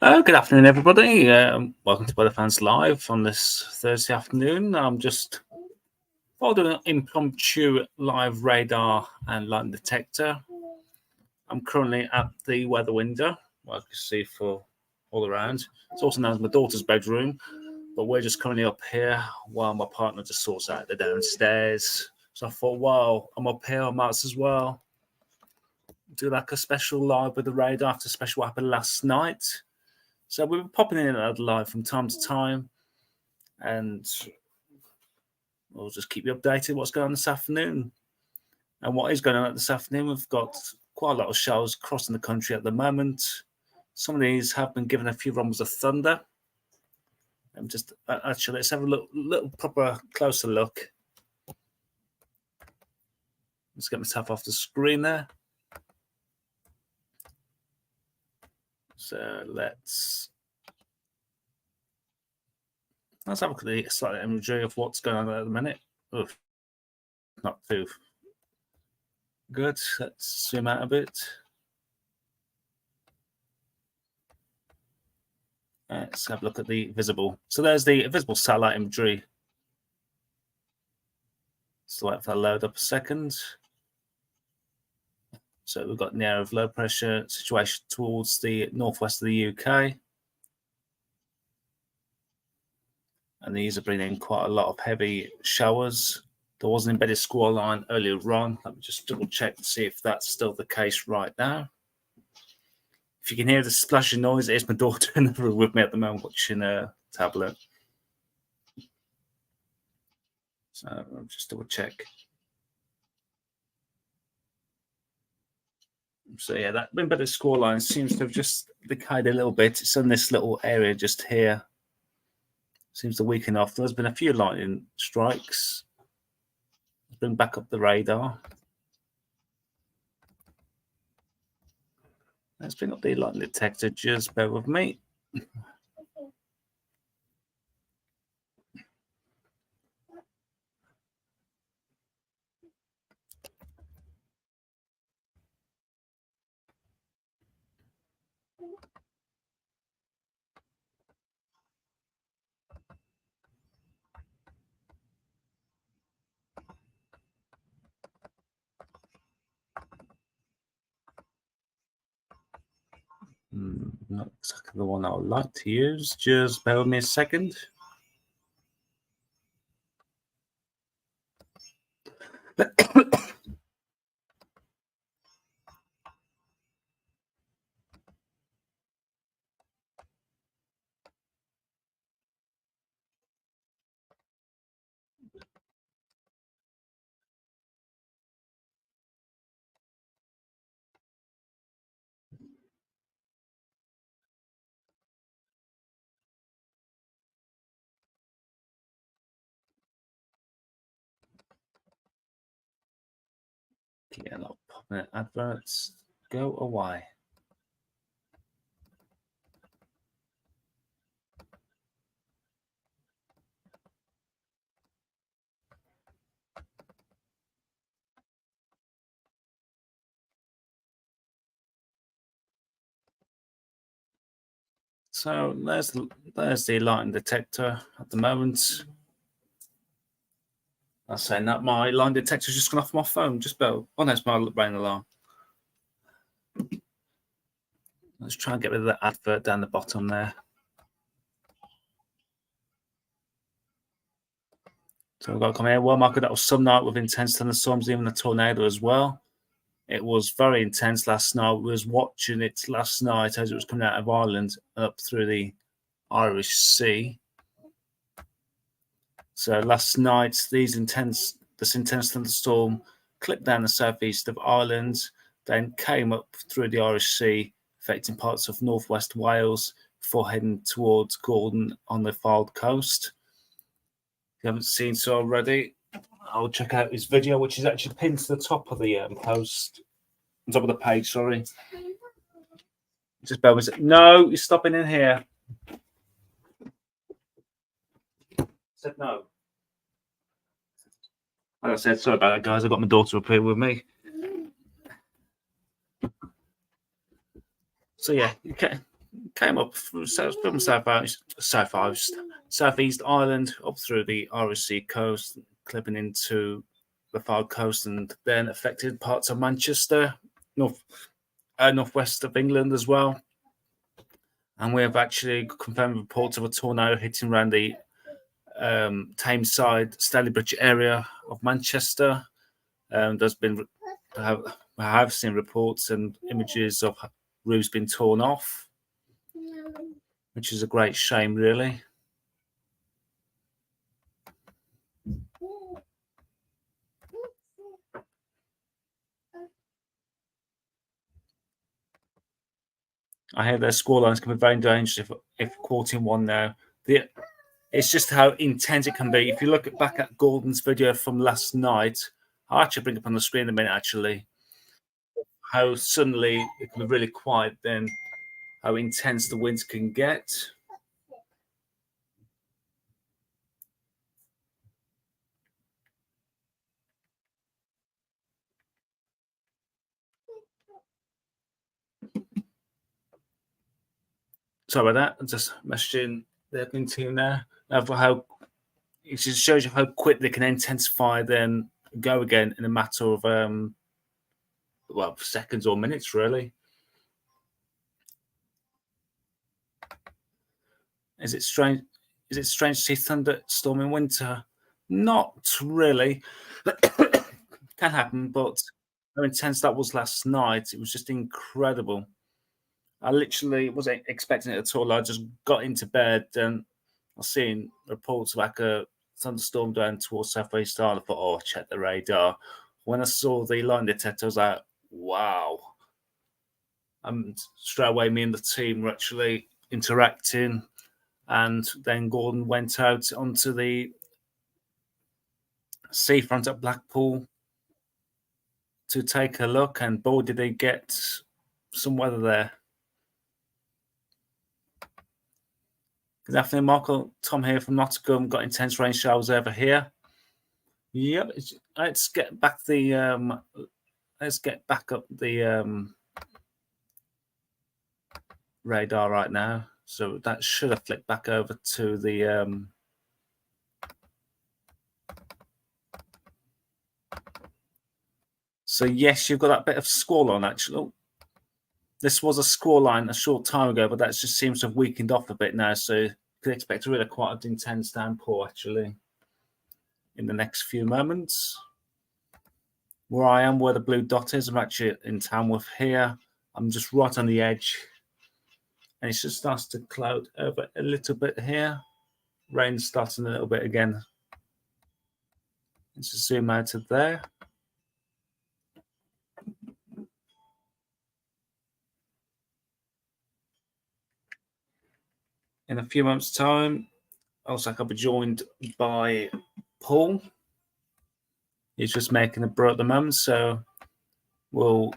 Good afternoon, everybody. Welcome to Weather Fans Live on this Thursday afternoon. I'm just following an impromptu live radar and light detector. I'm currently at the weather window, what I can see for all around. It's also known as my daughter's bedroom, but we're just currently up here while my partner just sorts out the downstairs. So I thought, wow, I'm up here, I might as well do like a special live with the radar after special what happened last night. So we've been popping in and out live from time to time, and we'll just keep you updated what's going on this afternoon. And what is going on this afternoon, we've got quite a lot of showers crossing the country at the moment. Some of these have been given a few rumbles of thunder. And just actually, let's have a little proper closer look. Let's get myself off the screen there. So let's have a look at the slight imagery of what's going on at the minute. Oof, not too good. Let's zoom out a bit. Let's have a look at the visible. So there's the visible satellite imagery. So wait for that load up a second. So we've got an area of low pressure situation towards the northwest of the UK. And these are bringing in quite a lot of heavy showers. There was an embedded squall line earlier on. Let me just double check to see if that's still the case right now. If you can hear the splashing noise, it's my daughter in the room with me at the moment watching a tablet. So I'll just double check. So yeah, that embedded squall line seems to have just decayed a little bit. It's in this little area just here. Seems to weaken off. There's been a few lightning strikes. Let's bring back up the radar. Let's bring up the lightning detector. Just bear with me. Not exactly the one I would like to use. Just bear with me a second. Yeah, not popping it. Adverts go away. So there's the lightning detector at the moment. I'm saying that my line detector's just gone off my phone. Just about. Oh, that's my rain alarm. Let's try and get rid of that advert down the bottom there. So we've got to come here. Well, Marco, that was some night with intense thunderstorms, even a tornado as well. It was very intense last night. We was watching it last night as it was coming out of Ireland up through the Irish Sea. So last night, this intense thunderstorm clipped down the southeast of Ireland, then came up through the Irish Sea, affecting parts of northwest Wales before heading towards Gordon on the Fylde coast. If you haven't seen so already, I'll check out his video, which is actually pinned to the top of the post, on top of the page. Sorry, just bear with me. No, you're stopping in here. I said no. Like I said, sorry about that, guys. I've got my daughter up here with me. So yeah, came up from Southeast Ireland up through the Irish Sea coast, clipping into the far coast, and then affected parts of Manchester, northwest of England as well. And we have actually confirmed reports of a tornado hitting around the Tameside, Stalybridge area of Manchester. There's been I have seen reports and images of roofs being torn off, which is a great shame, really. I hear their scorelines can be very dangerous if caught in one now. It's just how intense it can be. If you look back at Gordon's video from last night, I'll actually bring it up on the screen in a minute, actually. How suddenly it can be really quiet, then how intense the winds can get. Sorry about that. I'm just messaging the admin team there. For how it just shows you how quick they can intensify, then go again in a matter of seconds or minutes, really. Is it strange? Is it strange to see thunderstorm in winter? Not really. Can happen, but how intense that was last night! It was just incredible. I literally wasn't expecting it at all. I just got into bed and I was seeing reports of like a thunderstorm down towards Southwest Ireland. I thought, oh, check the radar. When I saw the line detector, I was like, wow. And straight away, me and the team were actually interacting. And then Gordon went out onto the seafront at Blackpool to take a look. And boy, did they get some weather there. Good afternoon, Michael. Tom here from Nottingham. Got intense rain showers over here. Yep. Let's get back up the radar right now. So that should have flicked back over to the So yes, you've got that bit of score line actually. Oh, this was a score line a short time ago, but that just seems to have weakened off a bit now. So you could expect really quite an intense downpour actually in the next few moments. Where I am, where the blue dot is, I'm actually in Tamworth here. I'm just right on the edge. And it just starts to cloud over a little bit here. Rain starting a little bit again. Let's just zoom out of there. In a few months' time, also I'll be joined by Paul. He's just making a brew at the moment, so we'll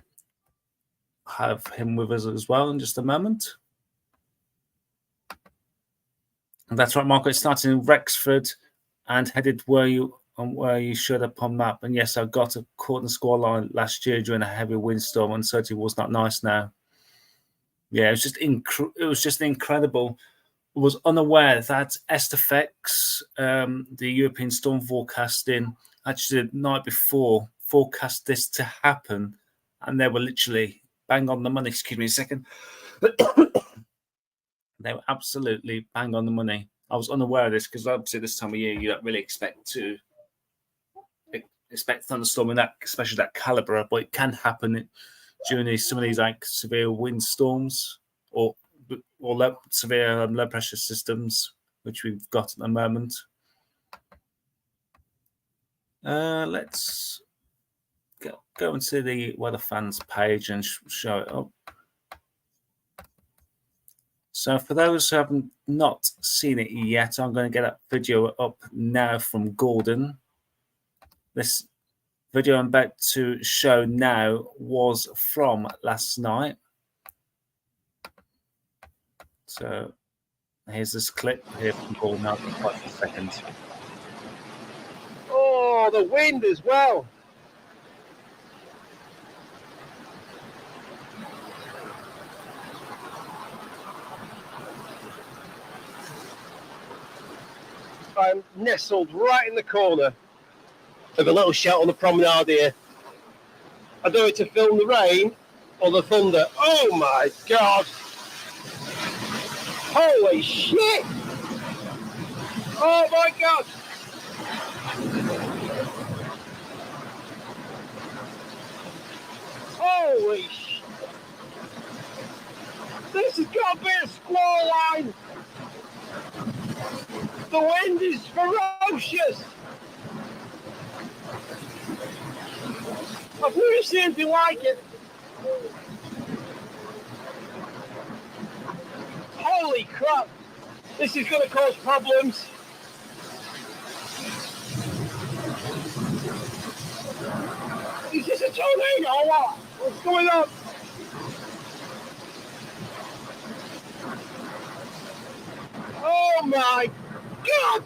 have him with us as well in just a moment. And that's right, Marco. It's starting in Rexford and headed where you showed up on map. And yes, I got a caught in the score line last year during a heavy windstorm, and certainly was not nice now. Yeah, it was just incredible. I was unaware that SFX, the European Storm Forecasting, actually the night before forecast this to happen, and they were literally bang on the money. Excuse me a second. They were absolutely bang on the money. I was unaware of this because obviously this time of year you don't really expect thunderstorm in that, especially that caliber, but it can happen during some of these like severe windstorms or severe low pressure systems, which we've got at the moment. Let's go into the weather fans page and show it up. So for those who haven't not seen it yet, I'm going to get that video up now from Gordon. This video I'm about to show now was from last night. So here's this clip here from Gordon out for 5 seconds. Oh, the wind as well. I'm nestled right in the corner of a little shelter on the promenade here. I don't know to film the rain or the thunder. Oh my God! Holy shit! Oh my God! Holy shit! This has got to be a squall line! The wind is ferocious! I've never seen anything like it! Holy crap! This is going to cause problems! Is this a tornado or what? What's going on? Oh my God!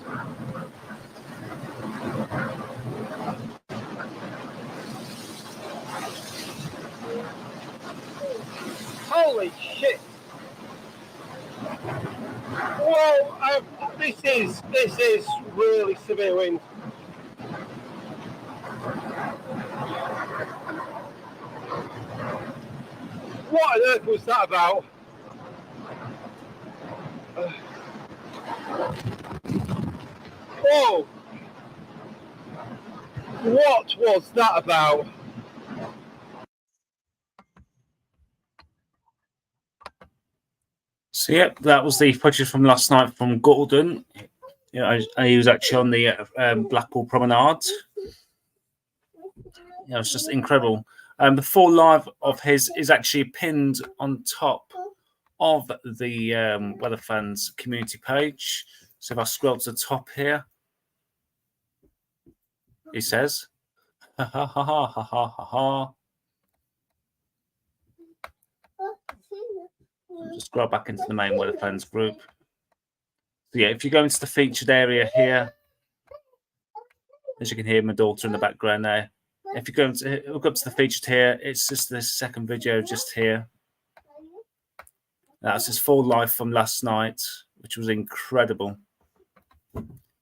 Holy shit! Whoa! This is really severe wind. What on earth was that about? Whoa! What was that about? So, yep, that was the footage from last night from Gordon. You know, he was actually on the Blackpool Promenade. You know, it's just incredible. The full live of his is actually pinned on top of the Weather Fans community page. So if I scroll to the top here, he says, ha ha ha ha ha ha ha ha. Just scroll back into the main Weather Fans group. So yeah, if you go into the featured area here, as you can hear my daughter in the background there. If you go into, look up to the featured here, it's just this second video just here. That's his full live from last night, which was incredible.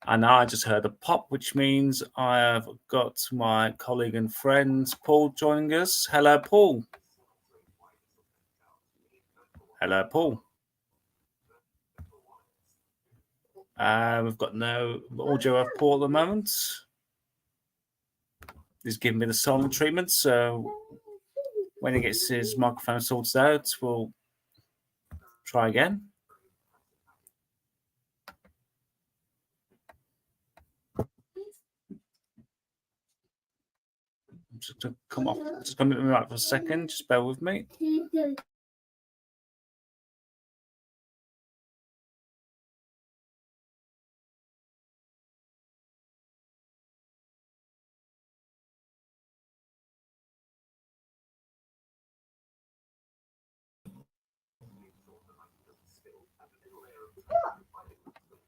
And I just heard a pop, which means I have got my colleague and friend Paul joining us. Hello, Paul. Hello, Paul. We've got no audio of Paul at the moment. He's giving me the silent treatment, so when he gets his microphone sorted out, we'll try again. Just to come off, just going to mute me right for a second. Just bear with me.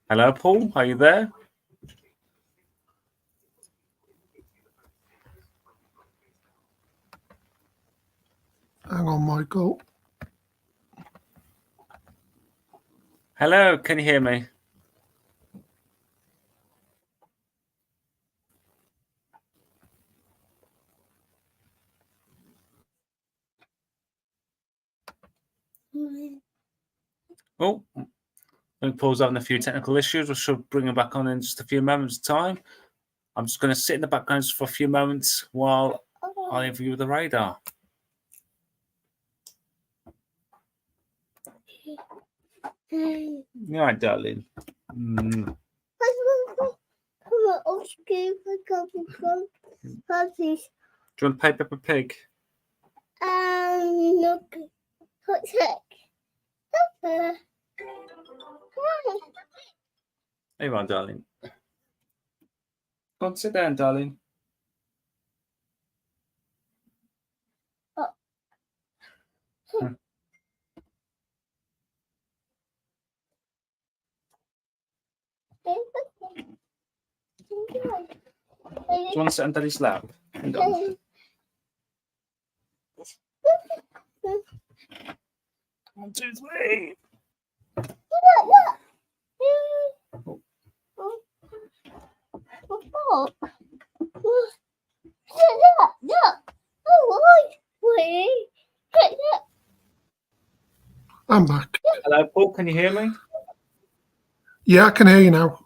Hello, Paul. Are you there? Hang on, Michael. Hello, can you hear me? Oh, I think Paul's having a few technical issues. We should bring him back on in just a few moments' time. I'm just going to sit in the background for a few moments while I review the radar. All right, darling. Do you want to pay Peppa Pig? Look. Hey, on, darling. Go on, sit down, darling. Do you want to sit on Daddy's lap? Hang on. 1, 2, 3. I'm back. Hello, Paul. Can you hear me? Yeah, I can hear you now.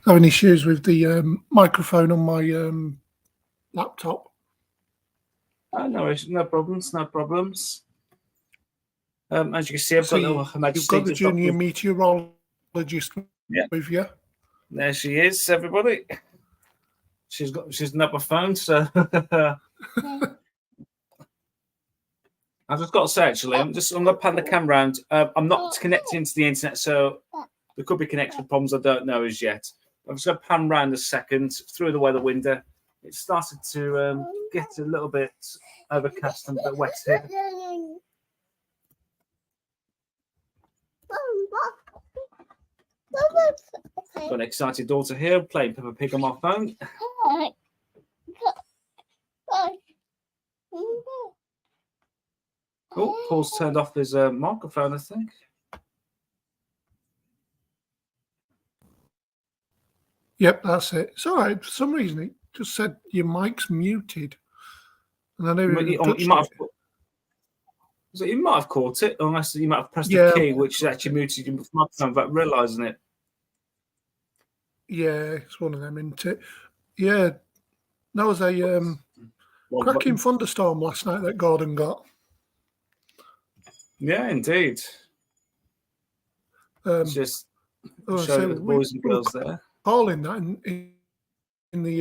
Having issues with the microphone on my laptop. Oh, no problems, no problems. As you can see, I've got So little Her you've got the Majesty. junior meteorologist with you. There she is, everybody. She's not my phone, so I've just got to say, actually, I'm going to pan the camera around. I'm not connecting to the internet, so there could be connection problems. I don't know as yet. I'm just going to pan around a second through the weather window. It started to get a little bit overcast and a bit wet here. Got an excited daughter here playing Peppa Pig on my phone. Oh, Paul's turned off his microphone, I think. Yep, that's it. It's all right. For some reason, it just said your mic's muted. And I never even touched it. So you might have caught it, unless you might have pressed Yeah, the key, which actually muted your microphone without realising it. Yeah, it's one of them, isn't it? Yeah, that was a cracking thunderstorm last night that Gordon got. Yeah, indeed. Just showing the boys and girls there. Calling that in the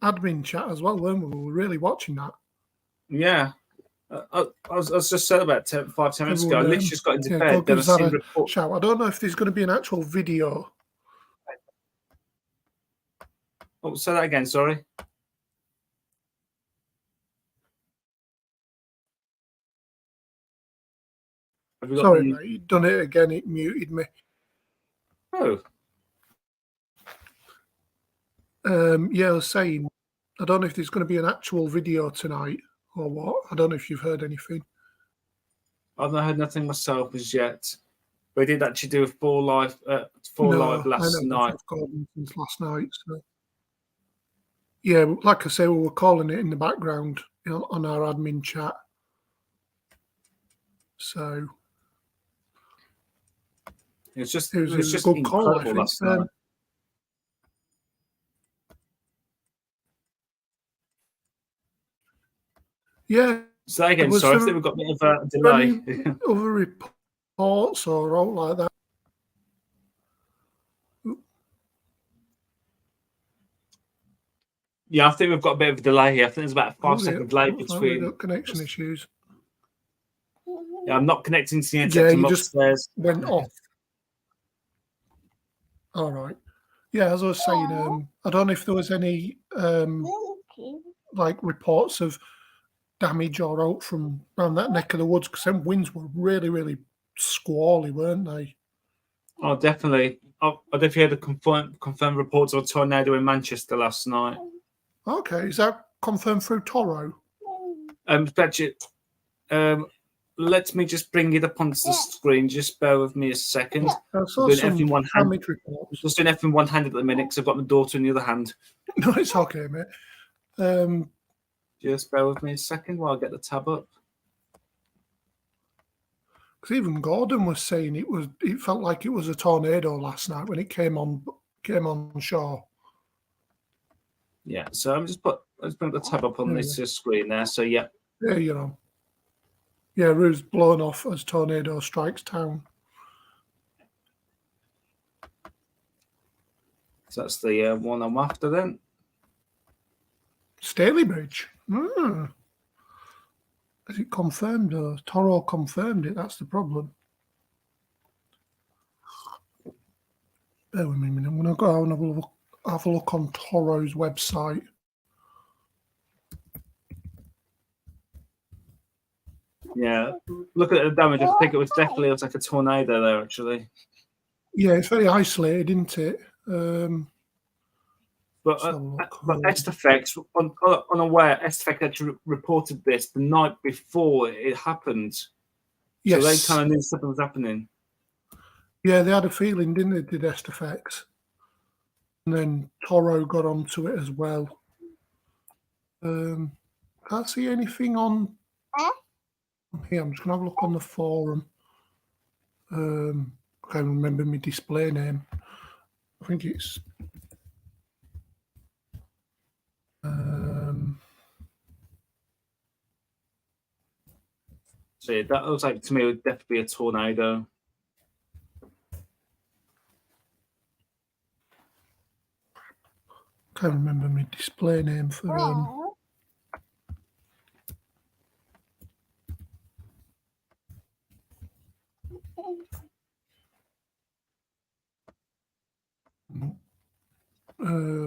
admin chat as well, weren't we? We were really watching that. Yeah. I was just saying about 5-10 minutes ago. I literally just got into bed. Then I seen report. Shout. I don't know if there's going to be an actual video. Oh, say that again. Sorry. Sorry, mate. You've done it again. It muted me. Oh. Yeah, I was saying, I don't know if there's going to be an actual video tonight or what. I don't know if you've heard anything. I've not heard nothing myself as yet. We did actually do a full live last night. Since last night. So. Yeah, like I say, we were calling it in the background on our admin chat. So it was just a good incredible call, I think. last night. Yeah. So again, sorry, I think we've got a bit of a delay. Other reports or all like that. Yeah, I think we've got a bit of a delay here. I think there's about a 5-second delay between. Got connection issues. Yeah, I'm not connecting to the internet. Yeah, you upstairs. Just went off. All right. Yeah, as I was saying, I don't know if there was any like reports of damage or out from around that neck of the woods, because them winds were really, really squally, weren't they? Oh, definitely. I don't know if you had a confirmed reports of a tornado in Manchester last night. Okay, is that confirmed through Toro? Let me just bring it up onto the screen. Just bear with me a second. I saw some damage reports. Just doing everything one hand at the minute because I've got my daughter in the other hand. No, it's okay, mate. Just bear with me a second while I get the tab up. Because even Gordon was saying it felt like it was a tornado last night when it came on shore. Yeah, so let's bring the tab up on this screen there. So yeah. Yeah, you know. Yeah, roof's blown off as tornado strikes town. So that's the one I'm after then. Staley Bridge. Is it confirmed or Toro confirmed it? That's the problem. Bear with me a minute. I'm going to go and have a look on Toro's website. Yeah, look at the damage. I think it was definitely like a tornado there, actually. Yeah, it's very isolated, isn't it? But SFX, unaware, SFX actually reported this the night before it happened. Yes. So they kind of knew something was happening. Yeah, they had a feeling, didn't they, did SFX? and then Toro got onto it as well. Can't see anything on here. I'm just gonna have a look on the forum. I can't remember my display name. I think it's So yeah, that looks like to me it would definitely be a tornado. can't remember my display name for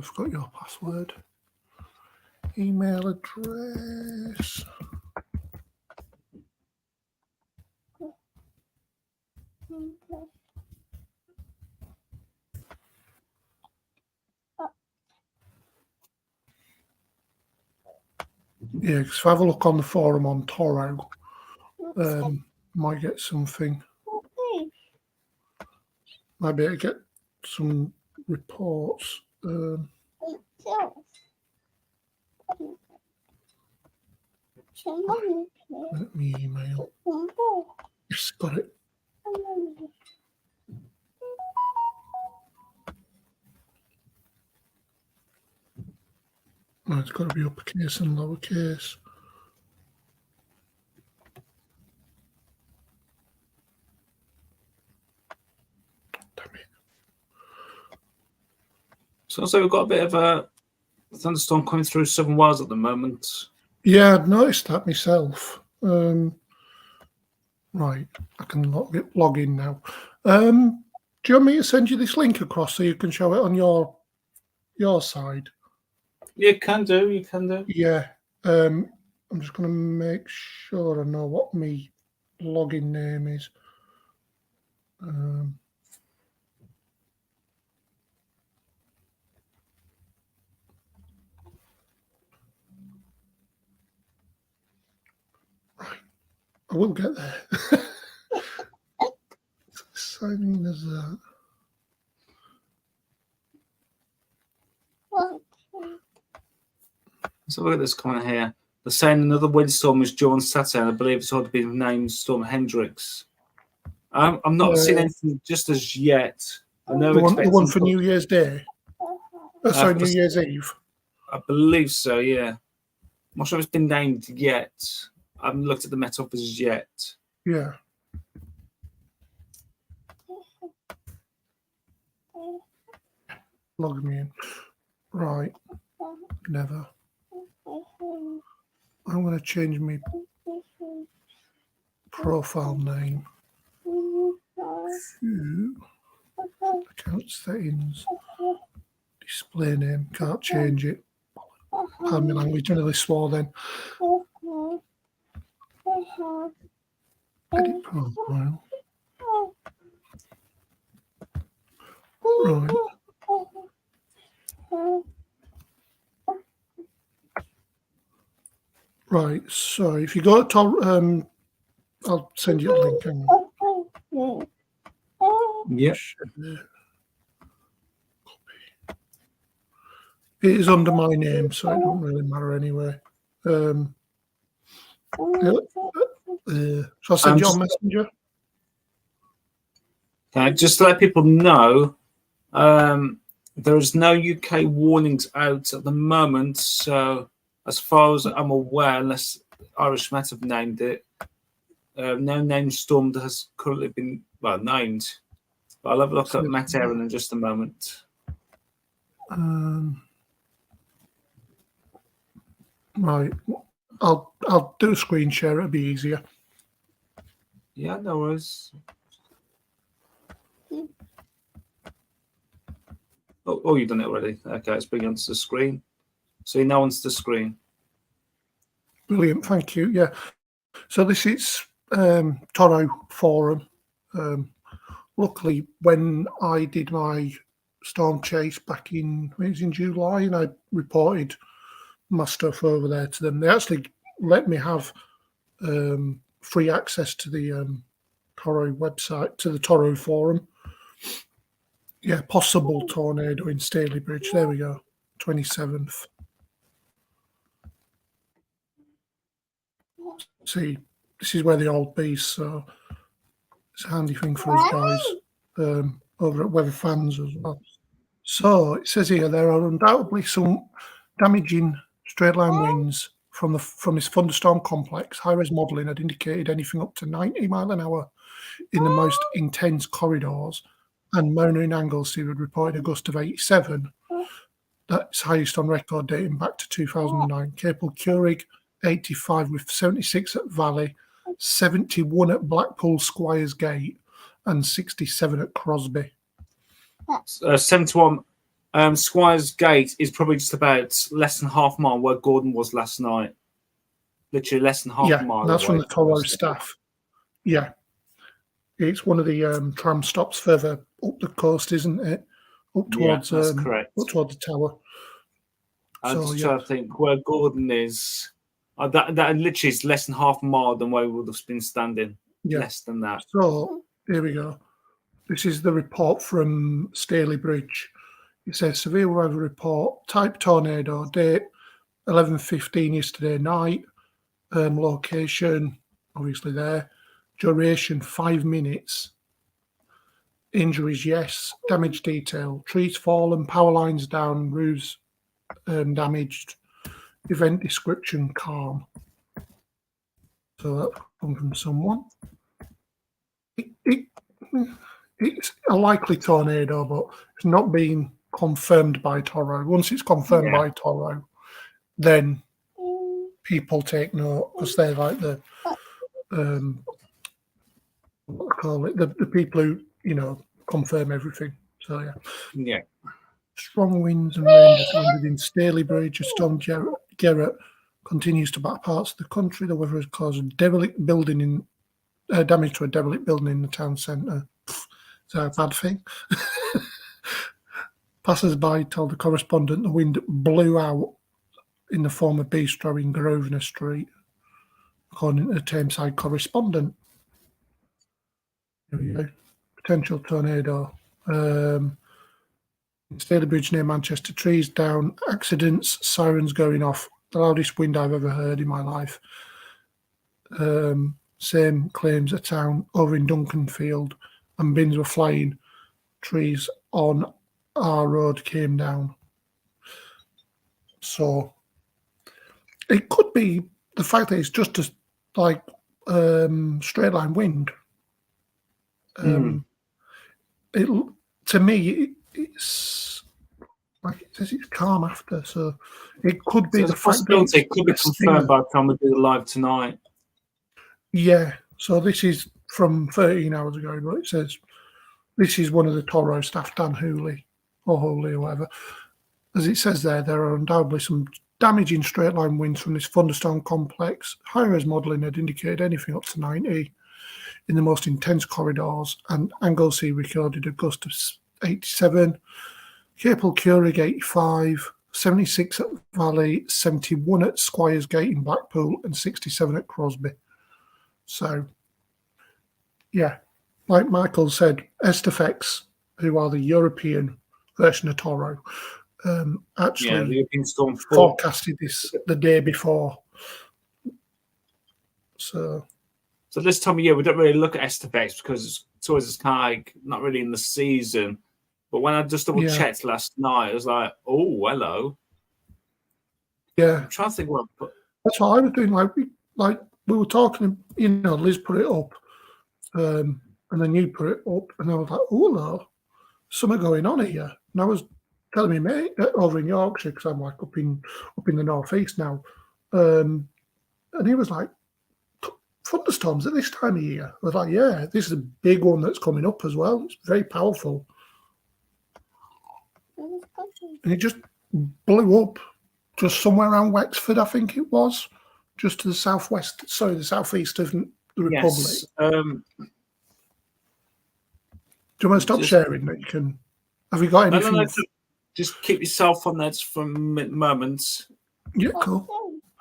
forgot your password. Email address. Yeah, because if I have a look on the forum on Toro, might get something. Might be able to get some reports. Let me email. Yes, got it. No, it's got to be uppercase and lowercase. Damn it. So we've got a bit of a thunderstorm coming through Southern Wales at the moment. Yeah, I'd noticed that myself. Right, I can log in now. Do you want me to send you this link across so you can show it on your side? You can do. You can do. Yeah. I'm just going to make sure I know what my login name is. Right. I will get there. Sign in as that. So look at this comment here. They're saying another windstorm is due on Saturday, and I believe it's already been named Storm Hendrix. I'm not seeing anything just as yet. I know the one for New Year's Day. Sorry, New Year's Eve. I believe so. Yeah, I'm not sure if it's been named yet. I haven't looked at the Met Office yet. Yeah. Log me in. Right. Never. I'm going to change my profile name to account settings. Display name. Can't change it. Pardon my language. I nearly swore then. Edit profile. Right. Right. So if you go to I'll send you a link. Hang on. Yep. It is under my name, so it don't really matter anyway. So I'll send you on Messenger. Okay, just to let people know, there is no UK warnings out at the moment. So, as far as I'm aware, unless Irish Met have named it, no named storm that has currently been named. But I'll have a look at Met Aaron in just a moment. Right, I'll do a screen share. It'll be easier. Yeah, no worries. Oh, you've done it already. Okay, it's bringing onto the screen. So you're now onto the screen. Brilliant, thank you. Yeah. So this is Toro Forum. Luckily, when I did my storm chase back in July, and I reported my stuff over there to them, they actually let me have free access to the Toro website, to the Toro Forum. Yeah, possible tornado in Stalybridge. There we go. 27th. See, this is where they all be, so it's a handy thing for us guys over at Weather Fans as well. So it says here there are undoubtedly some damaging straight line winds from this thunderstorm complex. High-res modelling had indicated anything up to 90 mile an hour in the most intense corridors, and Mona in Anglesey had reported a gust of 87. That's highest on record dating back to 2009. Capel Curig, 85 with 76 at Valley, 71 at Blackpool Squires Gate, and 67 at Crosby. 71 Squires Gate is probably just about less than half a mile where Gordon was last night. Literally less than half a mile. That's from the Toro staff. Yeah. It's one of the tram stops further up the coast, isn't it? Up towards that's correct. Up towards the tower. I'm just trying to think where Gordon is. That literally is less than half a mile than where we would have been standing. Yeah. Less than that. So here we go. This is the report from Stalybridge. It says severe weather report, type tornado, date 11:15 yesterday night, location obviously there, duration 5 minutes, injuries yes, damage detail, trees fallen, power lines down, roofs damaged, event description calm. So that's come from someone. It's a likely tornado, but it's not been confirmed by Toro. Once it's confirmed by Toro, then people take note because they're like the what I call it, the people who confirm everything. So yeah. Strong winds and rain descended in Stalybridge. A storm Gerrit continues to batter parts of the country. The weather has caused damage to a derelict building in the town centre. Is that a bad thing? Passers-by told the correspondent the wind blew out in the former bistro in Grosvenor Street, according to the Tameside correspondent. Here we go. Potential tornado. Stalybridge near Manchester, trees down, accidents, sirens going off. The loudest wind I've ever heard in my life. Same claims a town over in Duncanfield, and bins were flying. Trees on our road came down. So it could be the fact that it's just like straight line wind. To me, it's like it says it's calm after, so it could be the fact that it could be confirmed by the time we do the live tonight. Yeah, so this is from 13 hours ago. But it says this is one of the Toro staff, Dan Hooley or whatever. As it says there are undoubtedly some damaging straight line winds from this thunderstorm complex. High-res modelling had indicated anything up to 90 in the most intense corridors, and Anglesey recorded a gust of 87, Capel Curig 85, 76 at Valley, 71 at Squires Gate in Blackpool, and 67 at Crosby. So, yeah, like Michael said, Estafex, who are the European version of Toro, actually the European storm forecasted this the day before. So this time of year, we don't really look at Estafex because it's always kind of not really in the season. But when I just double checked last night, I was like, oh, hello. Yeah. I'm trying to think what. That's what I was doing. Like we were talking, Liz put it up, and then you put it up, and I was like, oh, no, something going on here. And I was telling me mate over in Yorkshire, because I'm like up in the northeast now, and he was like, thunderstorms at this time of year. I was like, yeah, this is a big one that's coming up as well. It's very powerful. And it just blew up just somewhere around Wexford, I think it was, just to the the southeast of the Republic. Yes. Do you want to stop sharing? That you can. Have you got anything? No, just keep yourself on that for moments. Yeah, cool.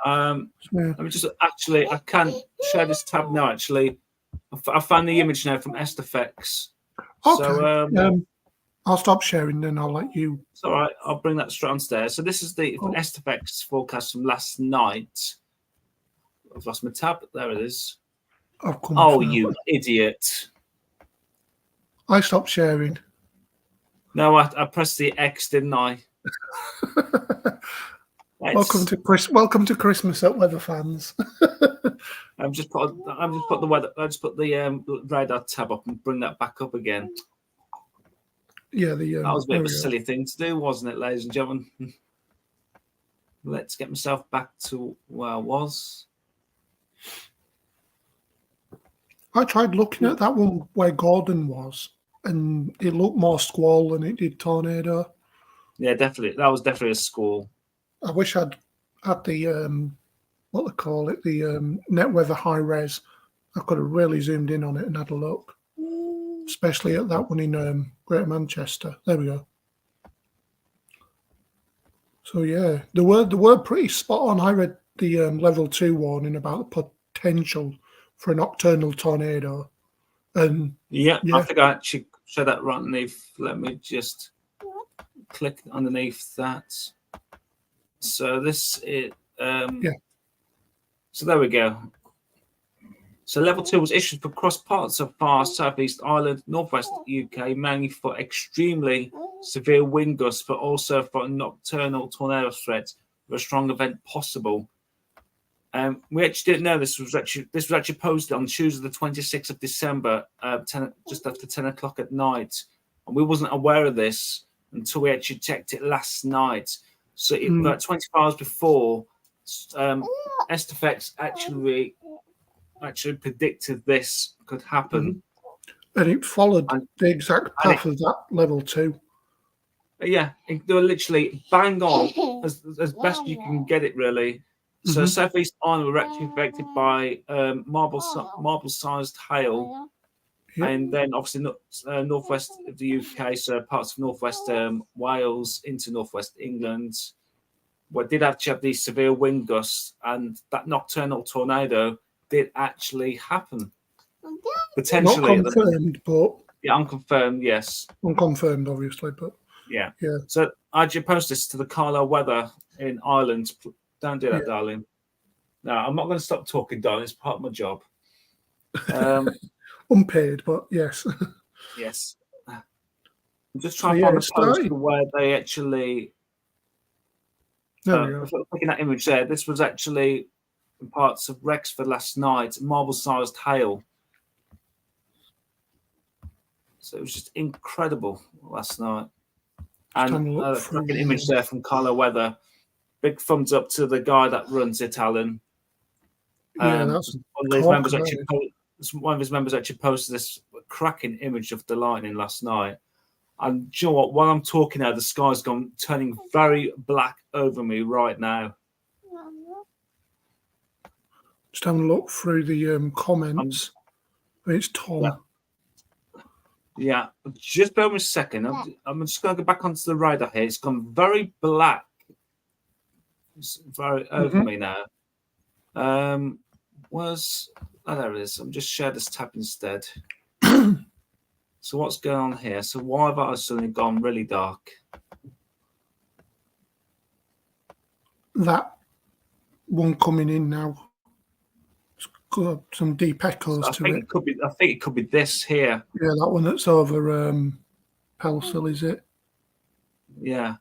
Let me just I can share this tab now. Actually, I found the image now from Estafex. Okay. I'll stop sharing, then I'll let you. It's all right. I'll bring that straight downstairs. So this is the SFX forecast from last night. I've lost my tab. There it is. I've come Oh, through. you idiot! I stopped sharing. No, I pressed the X, didn't I? Welcome to Christmas at Weather Fans. I've just put the weather. I just put the radar tab up and bring that back up again. Yeah, that was a bit of a silly thing to do, wasn't it, ladies and gentlemen? Let's get myself back to where I was. I tried looking at that one where Gordon was, and it looked more squall than it did tornado. Yeah, definitely. That was definitely a squall. I wish I'd had the what they call it, the net weather high res. I could have really zoomed in on it and had a look, especially at that one in Greater Manchester. There we go. So yeah, they were pretty spot on. I read the level 2 warning about the potential for a nocturnal tornado, and yeah, I think I actually said that right underneath. Let me just click underneath that. So this is So there we go. So level 2 was issued for cross parts of far southeast Ireland, northwest UK, mainly for extremely severe wind gusts, but also for nocturnal tornado threats with a strong event possible. We actually didn't know this was actually posted on Tuesday, the 26th of December, just after 10 o'clock at night, and we wasn't aware of this until we actually checked it last night. So about 24 hours before, SFX actually predicted this could happen, and it followed the exact path of that level 2. Yeah, they were literally bang on as best you can get it, really. So southeast Ireland were actually affected by marble-sized hail, and then obviously northwest of the UK, so parts of northwest Wales into northwest England, where did actually have these severe wind gusts, and that nocturnal tornado did actually happen. Potentially. Not confirmed, but... Yeah, unconfirmed, yes. Unconfirmed, obviously, but... Yeah. So I actually post this to the Carlisle weather in Ireland. Don't do that, darling. No, I'm not going to stop talking, darling. It's part of my job. Unpaid, but yes. Yes. I'm just trying to find the post where they actually... looking at that image there, this was actually in parts of Rexford last night, marble-sized hail. So it was just incredible last night. And a fucking image there from Carlisle weather. Big thumbs up to the guy that runs it, Alan. That's one of his members actually posted this cracking image of the lightning last night. And do you know what? While I'm talking now, the sky's turning very black over me right now. Just having a look through the comments. It's Tom. Yeah, just bear with me a second. I'm just going to go back onto the radar here. It's gone very black. It's very over me now. There it is. I'm just share this tab instead. So what's going on here? So why have I suddenly gone really dark? That one coming in now. It's got some deep echoes to it. I think it could be this here. Yeah, that one that's over Pelsall, is it? Yeah.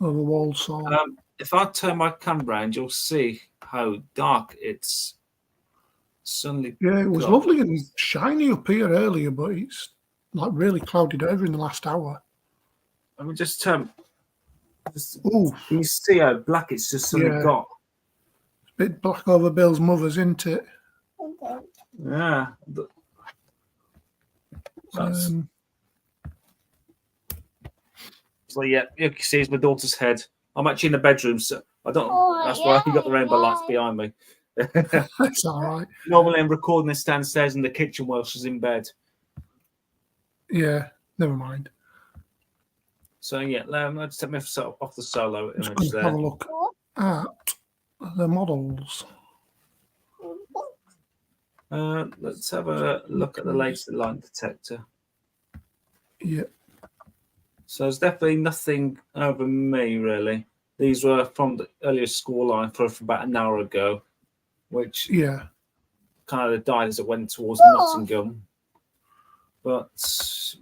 Over Walsall. If I turn my camera around, you'll see how dark it's suddenly. Yeah, it was lovely and shiny up here earlier, but it's like really clouded over in the last hour. Let me just you see how black it's just suddenly got. It's a bit black over Bill's mother's, isn't it? Yeah. So yeah, you can see it's my daughter's head. I'm actually in the bedroom, so I don't. That's why you got the rainbow lights behind me. That's all right. Normally, I'm recording this downstairs in the kitchen while she's in bed. Yeah, never mind. So yeah, let's take myself off the solo image there. Have a look at the models. Let's have a look at the latest light detector. Yeah. So there's definitely nothing over me, really. These were from the earliest school line for about an hour ago, which kind of died as it went towards Nottingham. But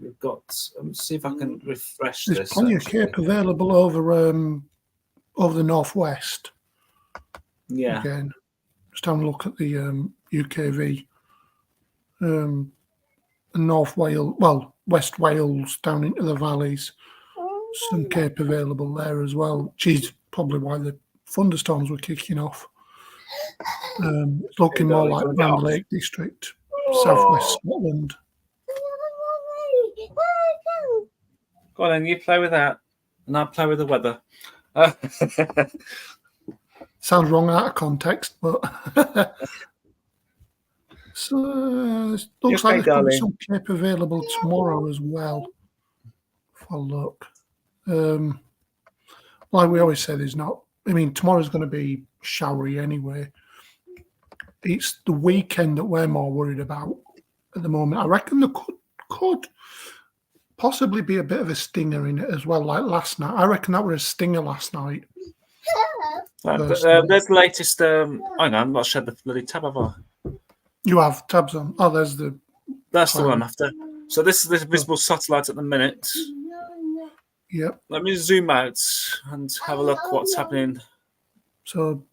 we've got. Let's see if I can refresh There's this. plenty of Cape available over the northwest. Yeah. Again, just having a look at the UKV. North Wales, well, West Wales down into the valleys. Some Cape available there as well, which is probably why the thunderstorms were kicking off. It's looking more like Round Lake District, southwest Scotland. Go on then, you play with that, and I'll play with the weather. Sounds wrong out of context, but so looks like there's probably some Cape available tomorrow as well. If I look, like we always say, there's not. I mean, tomorrow's going to be showery anyway. It's the weekend that we're more worried about at the moment. I reckon there could possibly be a bit of a stinger in it as well, like last night. I reckon that was a stinger last night. There's the latest. Hang on, I'm not sure the bloody tab have I? You have tabs on. Oh, there's the. That's the one I'm after. So this is the visible satellite at the minute. Yep. Let me zoom out and have a look what's happening. So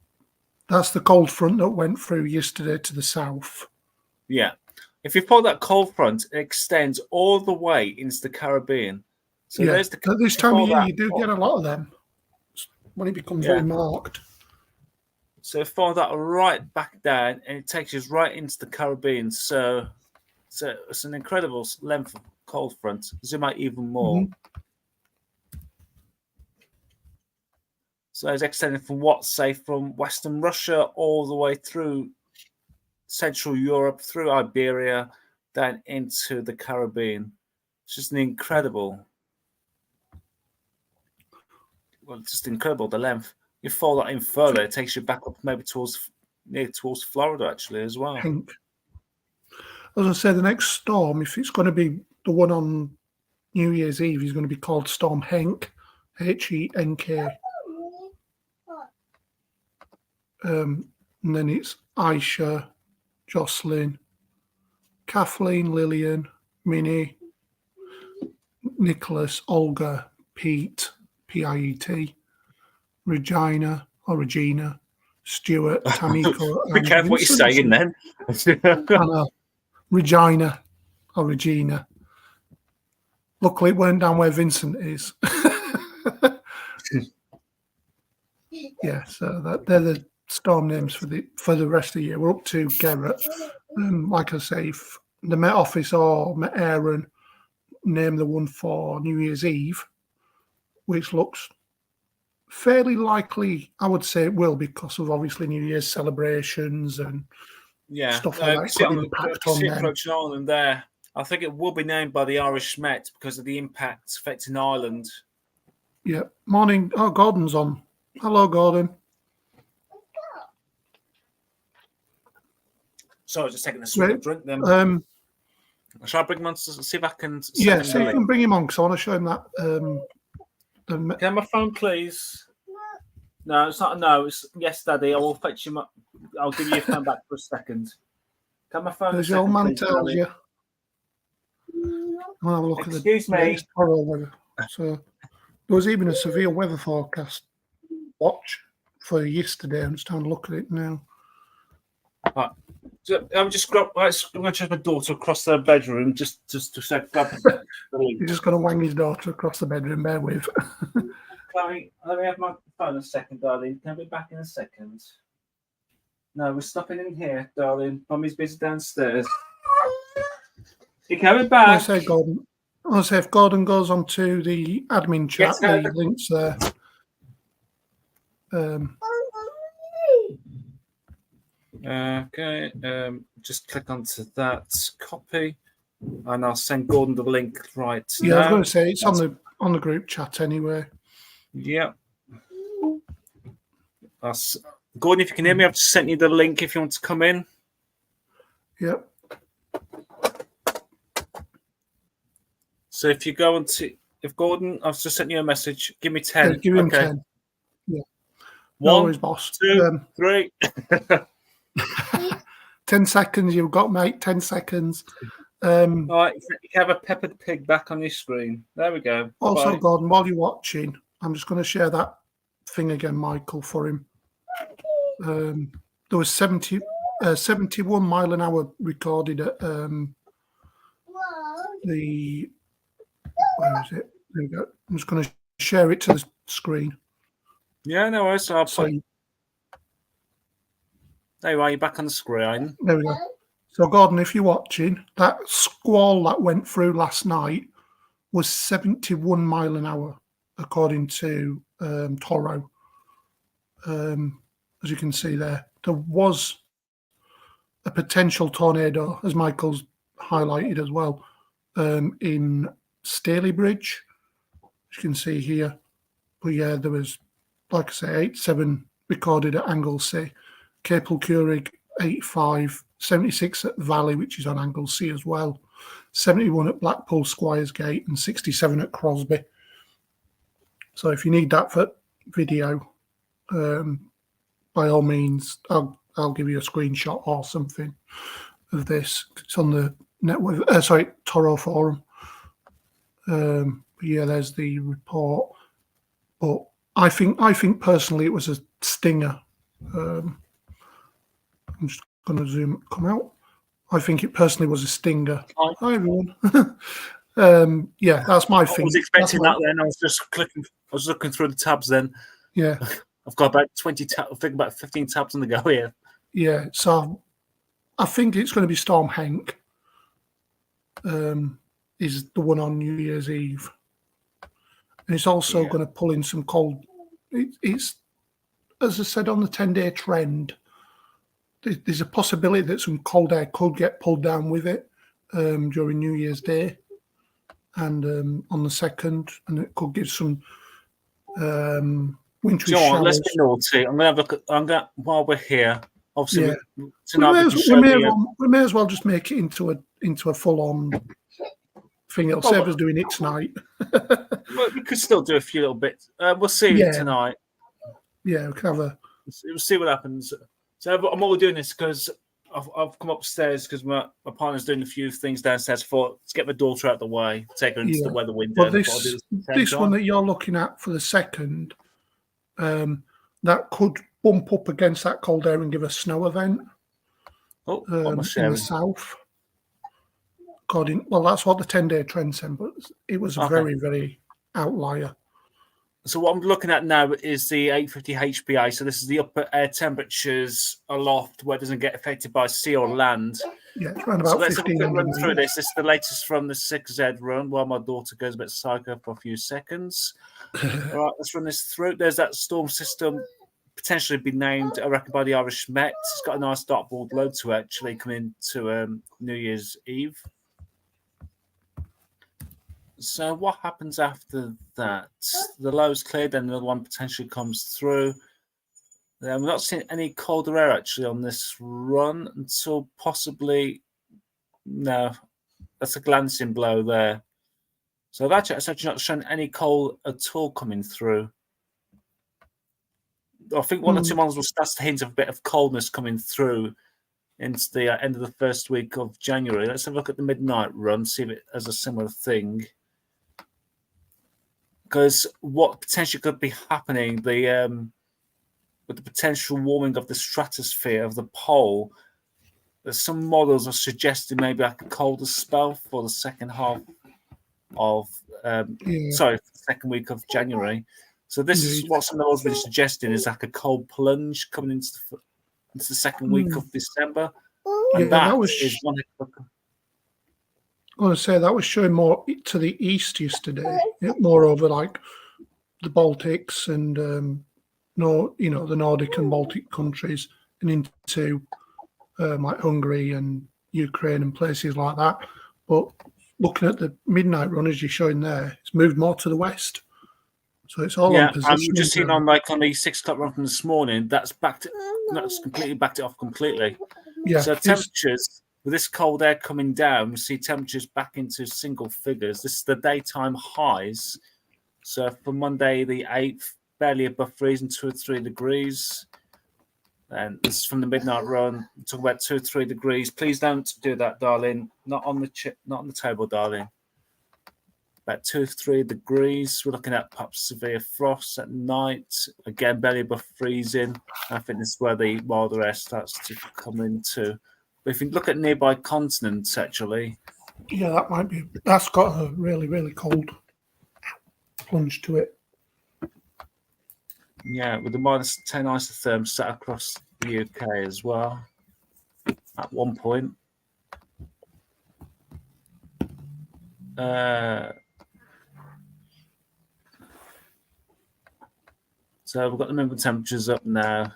that's the cold front that went through yesterday to the south. Yeah. If you pull that cold front, it extends all the way into the Caribbean. So there's the. At this time of year, you do get a lot of them when it becomes very marked. So follow that right back down, and it takes us right into the Caribbean. So it's an incredible length of cold front. Zoom out even more. Mm-hmm. So it's extending from Western Russia all the way through Central Europe, through Iberia, down into the Caribbean. It's just incredible. Well, it's just incredible, the length. You follow that in further, it takes you back up maybe towards Florida, actually, as well. Hank. As I say, the next storm, if it's going to be the one on New Year's Eve, is going to be called Storm Henk, Henk. And then it's Aisha, Jocelyn, Kathleen, Lillian, Minnie, Nicholas, Olga, Pete, Piet, Regina, Stuart, Tamiko. Be careful what you're saying then. Anna, Regina. Luckily, it weren't down where Vincent is. Yeah, so they're the storm names for the rest of the year. We're up to Garrett. Like I say, if the Met Office or Met Aaron name the one for New Year's Eve, which looks fairly likely, I would say it will, because of obviously New Year's celebrations and stuff like that. See it on Ireland there. I think it will be named by the Irish Met because of the impact affecting Ireland. Yeah. Morning. Oh, Gordon's on. Hello, Gordon. Sorry, just taking a swig of drink then. Shall I bring him on to see if I can... see if you can bring him on, because I want to show him that... Can I have my phone, please? No, it's not. No, it's yes, Daddy. I will fetch him up. I'll give you your phone back for a second. Can I have my phone? As your old man tells you. I'll have a look Excuse at the me. weather. So there was even a severe weather forecast watch for yesterday. I'm just having a look at it now. Right. So I'm just I'm going to take my daughter across the bedroom just to say. He's just going to wang his daughter across the bedroom. Bear with. Let me have my phone a second, darling. Can I be back in a second? No, we're stopping in here, darling. Mummy's busy downstairs. You coming back? I say Gordon. I say if Gordon goes on to the admin chat, the links there. Okay. Just click onto that copy, and I'll send Gordon the link right now. Yeah, I was going to say it's on the group chat anyway. Yeah. Gordon, if you can hear me, I've just sent you the link if you want to come in. Yep. So if you go onto if Gordon, I've just sent you a message. Give me 10. Give him okay. 10. Yeah. No 1, worries, boss. 2, 3. 10 seconds. You've got, mate. 10 seconds. All right, you can have a peppered pig back on your screen. There we go. Also, Bye. Gordon, while you're watching, I'm just going to share that thing again, Michael, for him. There was 71 mile an hour recorded at the. Where is it? There we go. I'm just going to share it to the screen. Yeah, no worries. So I'll So put. There you are. You're back on the screen. there we go. So, Gordon, if you're watching, that squall that went through last night was 71 mile an hour, according to Toro. As you can see there was a potential tornado, as Michael's highlighted as well, in Stalybridge, as you can see here. But yeah, there was, like I say, 87 recorded at Anglesey, Capel-Curig 85, 76 at Valley, which is on Anglesey as well, 71 at Blackpool Squires Gate, and 67 at Crosby. So if you need that for video, by all means, I'll give you a screenshot or something of this. It's on the network. Toro forum. But yeah, there's the report. But I think personally it was a stinger. I'm just going to come out. I think it personally was a stinger. Hi everyone. Yeah, that's my thing. I was expecting that then. I was just clicking. I was looking through the tabs then. Yeah. I've got about 20 tabs. I think about 15 tabs on the go here. Yeah, so I think it's going to be Storm Hank. Is the one on New Year's Eve, and it's also going to pull in some cold. It's, as I said, on the 10-day trend. There's a possibility that some cold air could get pulled down with it during New Year's Day, and on the 2nd, and it could give some wintry showers. Let's be naughty. I'm going to have a look. While we're here, obviously, tonight we may as well just make it into a full-on thing. It'll save us doing it tonight. We could still do a few little bits. We'll see tonight. Yeah, we can have a. We'll see what happens. So I'm only doing this because I've come upstairs because my partner's doing a few things downstairs. Let's get my daughter out of the way, take her into the weather window. But this one that you're looking at for the 2nd, that could bump up against that cold air and give a snow event. In the south. That's what the 10-day trend said, but it was a very, very outlier. So what I'm looking at now is the 850 HPA. So this is the upper air temperatures aloft where it doesn't get affected by sea or land. Yeah, it's around about 15. Let's have a quick run through this. This is the latest from the 6Z run while my daughter goes a bit psycho for a few seconds. All right, let's run this through. There's that storm system potentially be named, I reckon, by the Irish Met. It's got a nice dartboard load to actually come into New Year's Eve. So what happens after that? The low's cleared, then another one potentially comes through. We're not seeing any colder air actually on this run until possibly. No, that's a glancing blow there. So that's actually not showing any cold at all coming through. I think one or two models will start to hint of a bit of coldness coming through into the end of the first week of January. Let's have a look at the midnight run, see if it has a similar thing. Because what potentially could be happening, with the potential warming of the stratosphere of the pole, there's some models are suggesting maybe like a colder spell for the second half of, second week of January. So this is what some models have been suggesting is like a cold plunge coming into the second week of December. And that is one. I want to say that was showing more to the east yesterday, more over like the Baltics and the Nordic and Baltic countries, and into like Hungary and Ukraine and places like that. But looking at the midnight run, as you're showing there, it's moved more to the west. So it's all on position. I've just seen on the 6 o'clock run from this morning. That's completely backed it off completely. Yeah. So temperatures with this cold air coming down, we see temperatures back into single figures. This is the daytime highs. So for Monday the 8th, barely above freezing, 2 or 3 degrees. And this is from the midnight run. We talk about 2 or 3 degrees. Please don't do that, darling. Not on the table, darling. About 2 or 3 degrees. We're looking at perhaps severe frost at night. Again, barely above freezing. I think this is where the milder air starts to come into. But if you look at nearby continents, actually. Yeah, that might be. That's got a really, really cold plunge to it. Yeah, with the minus 10 isotherms set across the UK as well at one point. So we've got the minimum temperatures up now.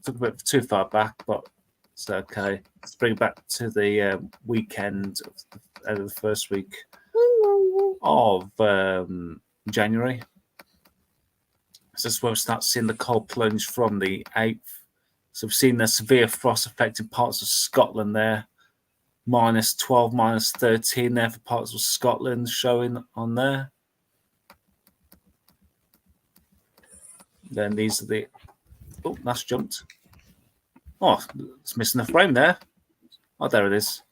Took a bit too far back, but it's okay. Let's bring it back to the weekend of the first week of January. So this is where we start seeing the cold plunge from the 8th. So we've seen the severe frost affecting parts of Scotland there. Minus 12, minus 13 there for parts of Scotland showing on there. Then these are the... Oh, that's jumped. Oh, it's missing a frame there. Oh, there it is.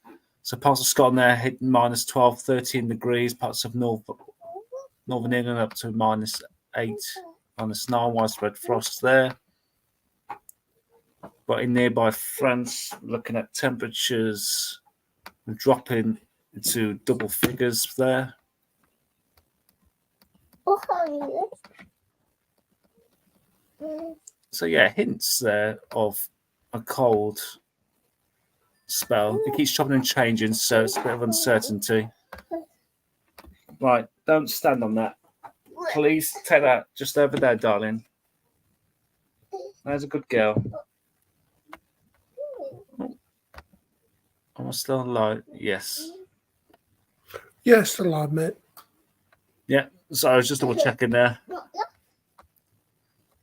So parts of Scotland there hitting minus 12, 13 degrees. Parts of Northern England up to minus 8, minus 9. Widespread frost there. But in nearby France, looking at temperatures dropping into double figures there. So yeah, hints there of a cold spell. It keeps chopping and changing, so it's a bit of uncertainty. Right, don't stand on that. Please take that just over there, darling. There's a good girl. Am I still alive? Yes. Yes, still alive, mate. Yeah, so I was just double checking there.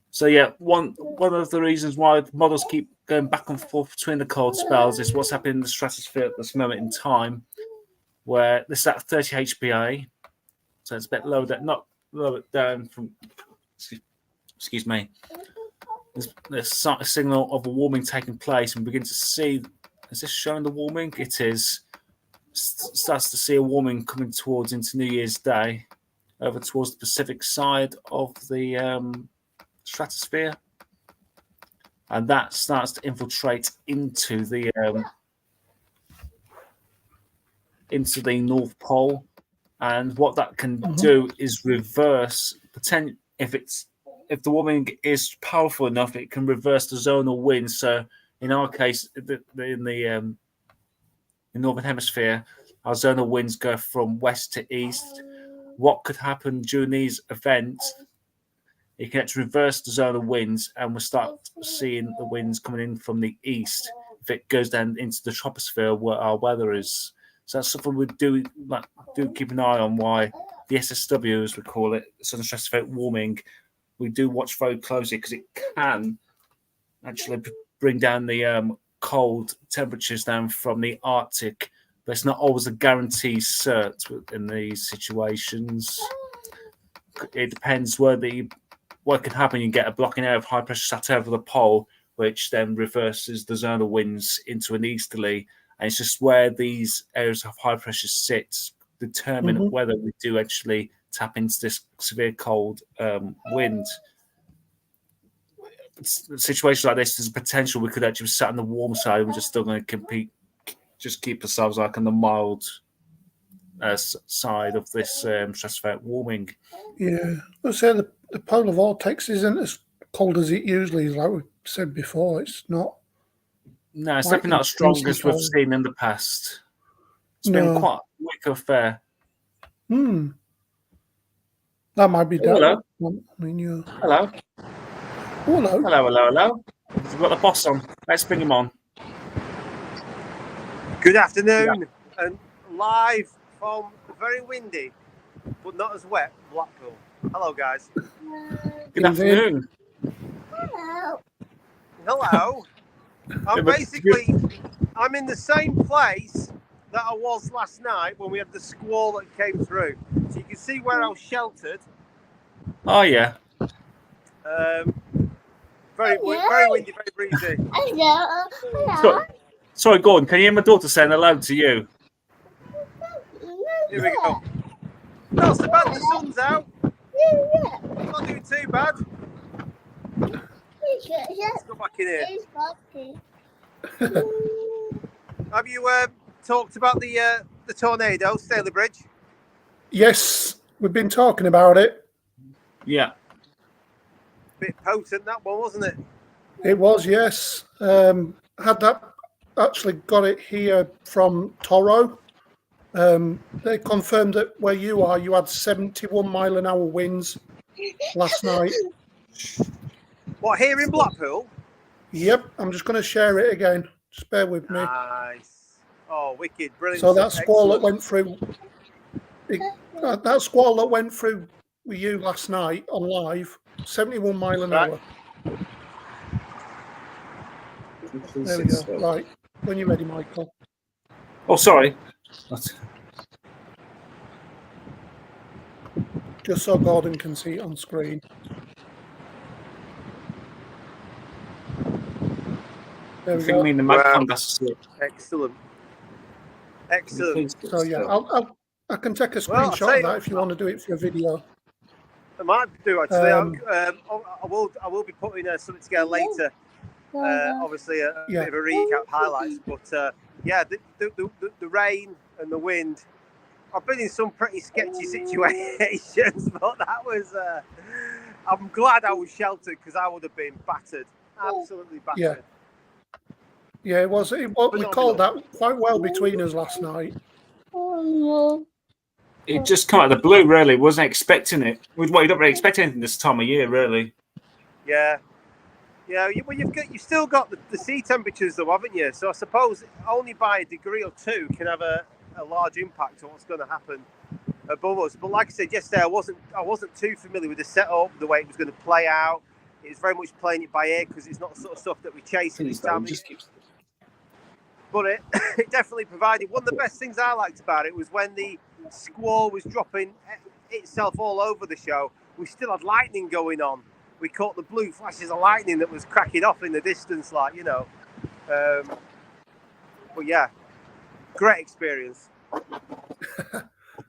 So yeah, one of the reasons why the models keep going back and forth between the cold spells is what's happening in the stratosphere at this moment in time, where this is at 30 HPA, so it's a bit lower, not lower down from. Excuse me. There's a signal of a warming taking place, and we begin to see. Is this showing the warming? It is. Starts to see a warming coming towards into New Year's Day, over towards the Pacific side of the stratosphere, and that starts to infiltrate into the North Pole. And what that can do is reverse potential. If the warming is powerful enough, it can reverse the zonal wind. So in our case, in the Northern Hemisphere, our zonal winds go from west to east. What could happen during these events? It can actually reverse the zonal winds, and we'll start seeing the winds coming in from the east if it goes down into the troposphere where our weather is. So that's something we do keep an eye on. Why the SSW, as we call it, Southern Stratospheric Warming, we do watch very closely because it can actually bring down the cold temperatures down from the Arctic, but it's not always a guarantee cert in these situations. It depends what can happen. You get a blocking air of high pressure sat over the pole, which then reverses the zonal winds into an easterly. And it's just where these areas of high pressure sit determine whether we do actually tap into this severe cold wind. A situation like this, there's a potential we could actually sat on the warm side. We're just still going to compete, just keep ourselves like on the mild side of this stratospheric warming. Yeah, I'd say the polar vortex isn't as cold as it usually is, like we said before. It's not. No, it's definitely not as strong as we've seen in the past. It's been quite a weak affair. That might be hello. I mean, yeah. Hello. Hello. Hello. We've got the boss on. Let's bring him on. Good afternoon, and live from very windy, but not as wet, Blackpool. Hello, guys. Good afternoon. Hello. I'm basically I'm in the same place that I was last night when we had the squall that came through. So you can see where I was sheltered. Oh, yeah. Very windy, very breezy. Sorry, Gordon, can you hear my daughter saying hello to you? Here we go. Not so bad, the sun's out. Not doing too bad. Let's go back in here. Have you talked about the tornado, Staley Bridge? Yes, we've been talking about it. Yeah. Bit potent, that one, wasn't it? It was, yes. Had that actually got it here from Toro. They confirmed that where you are, you had 71 mile an hour winds last night. What, here in Blackpool? Yep, I'm just going to share it again. Just bear with me. Nice. Oh, wicked, brilliant. So that squall that went through, that squall that went through with you last night on live, 71 mile an hour. There we go. Right, when you're ready, Michael. Oh, sorry. Just so Gordon can see it on screen. There we go. The microphone does it. Excellent. Excellent. So yeah, I can take a screenshot of that if you want to do it for a video. I might do actually. I will be putting something together later. Obviously, a bit of a recap highlights, but yeah, the rain and the wind. I've been in some pretty sketchy situations, but that was. I'm glad I was sheltered because I would have been battered, absolutely battered. Yeah, it was. We called that quite well between us last night. It just came out of the blue, really. Wasn't expecting it. Well, you don't really expect anything this time of year, really. Yeah. Yeah, well, you've still got the sea temperatures, though, haven't you? So I suppose only by a degree or two can have a large impact on what's going to happen above us. But like I said yesterday, I wasn't too familiar with the setup, the way it was going to play out. It was very much playing it by ear because it's not the sort of stuff that we chase at this time. But it definitely provided. One of the best things I liked about it was when the squall was dropping itself all over the show, we still had lightning going on. We caught the blue flashes of lightning that was cracking off in the distance, like, you know. But yeah, great experience.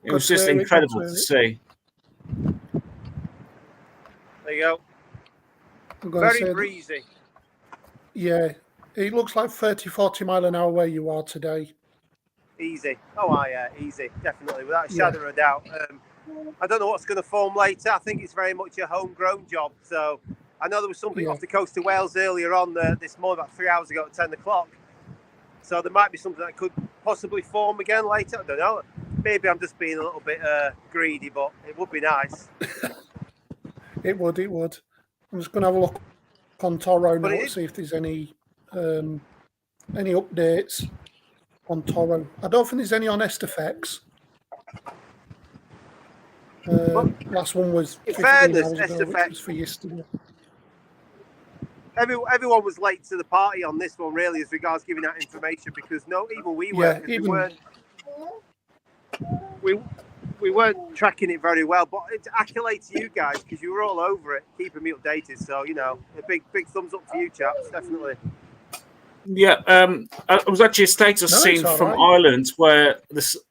It was just incredible to see. There you go. Very breezy. Yeah, it looks like 30, 40 mile an hour where you are today. Easy. Oh, yeah, easy. Definitely, without a shadow of a doubt. I don't know what's going to form later. I think it's very much a homegrown job. So I know there was something off the coast of Wales earlier on this morning, about 3 hours ago at 10 o'clock. So there might be something that could possibly form again later. I don't know. Maybe I'm just being a little bit greedy, but it would be nice. It would. I'm just going to have a look on Toro now to see if there's any updates on Toro. I don't think there's any on SFX. Last one was 15 hours ago, which was for yesterday. Everyone was late to the party on this one, really, as regards giving out information, because even we weren't. We weren't tracking it very well, but it's accolade to you guys because you were all over it, keeping me updated. So, you know, a big thumbs up for you chaps, definitely. Yeah, it was actually a status scene from Ireland where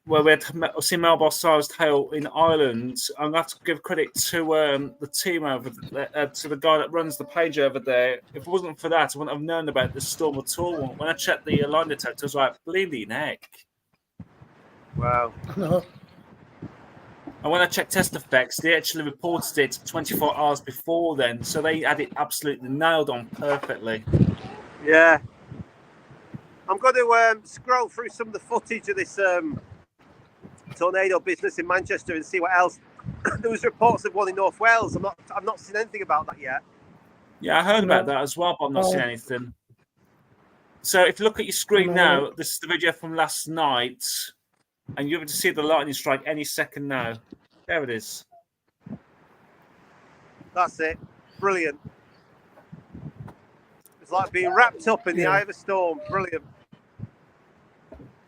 we had seen Melbourne Stars tail in Ireland. And I have to give credit to the team over there, to the guy that runs the page over there. If it wasn't for that, I wouldn't have known about this storm at all. When I checked the line detector, I was like, bleeding heck. Wow. And when I checked test effects, they actually reported it 24 hours before then. So they had it absolutely nailed on perfectly. Yeah. I'm going to scroll through some of the footage of this tornado business in Manchester and see what else. There was reports of one in North Wales. I've not seen anything about that yet. Yeah, I heard about that as well, but I've not seen anything. So if you look at your screen now, this is the video from last night, and you're able to see the lightning strike any second now. There it is. That's it. Brilliant. It's like being wrapped up in the eye of a storm. Brilliant.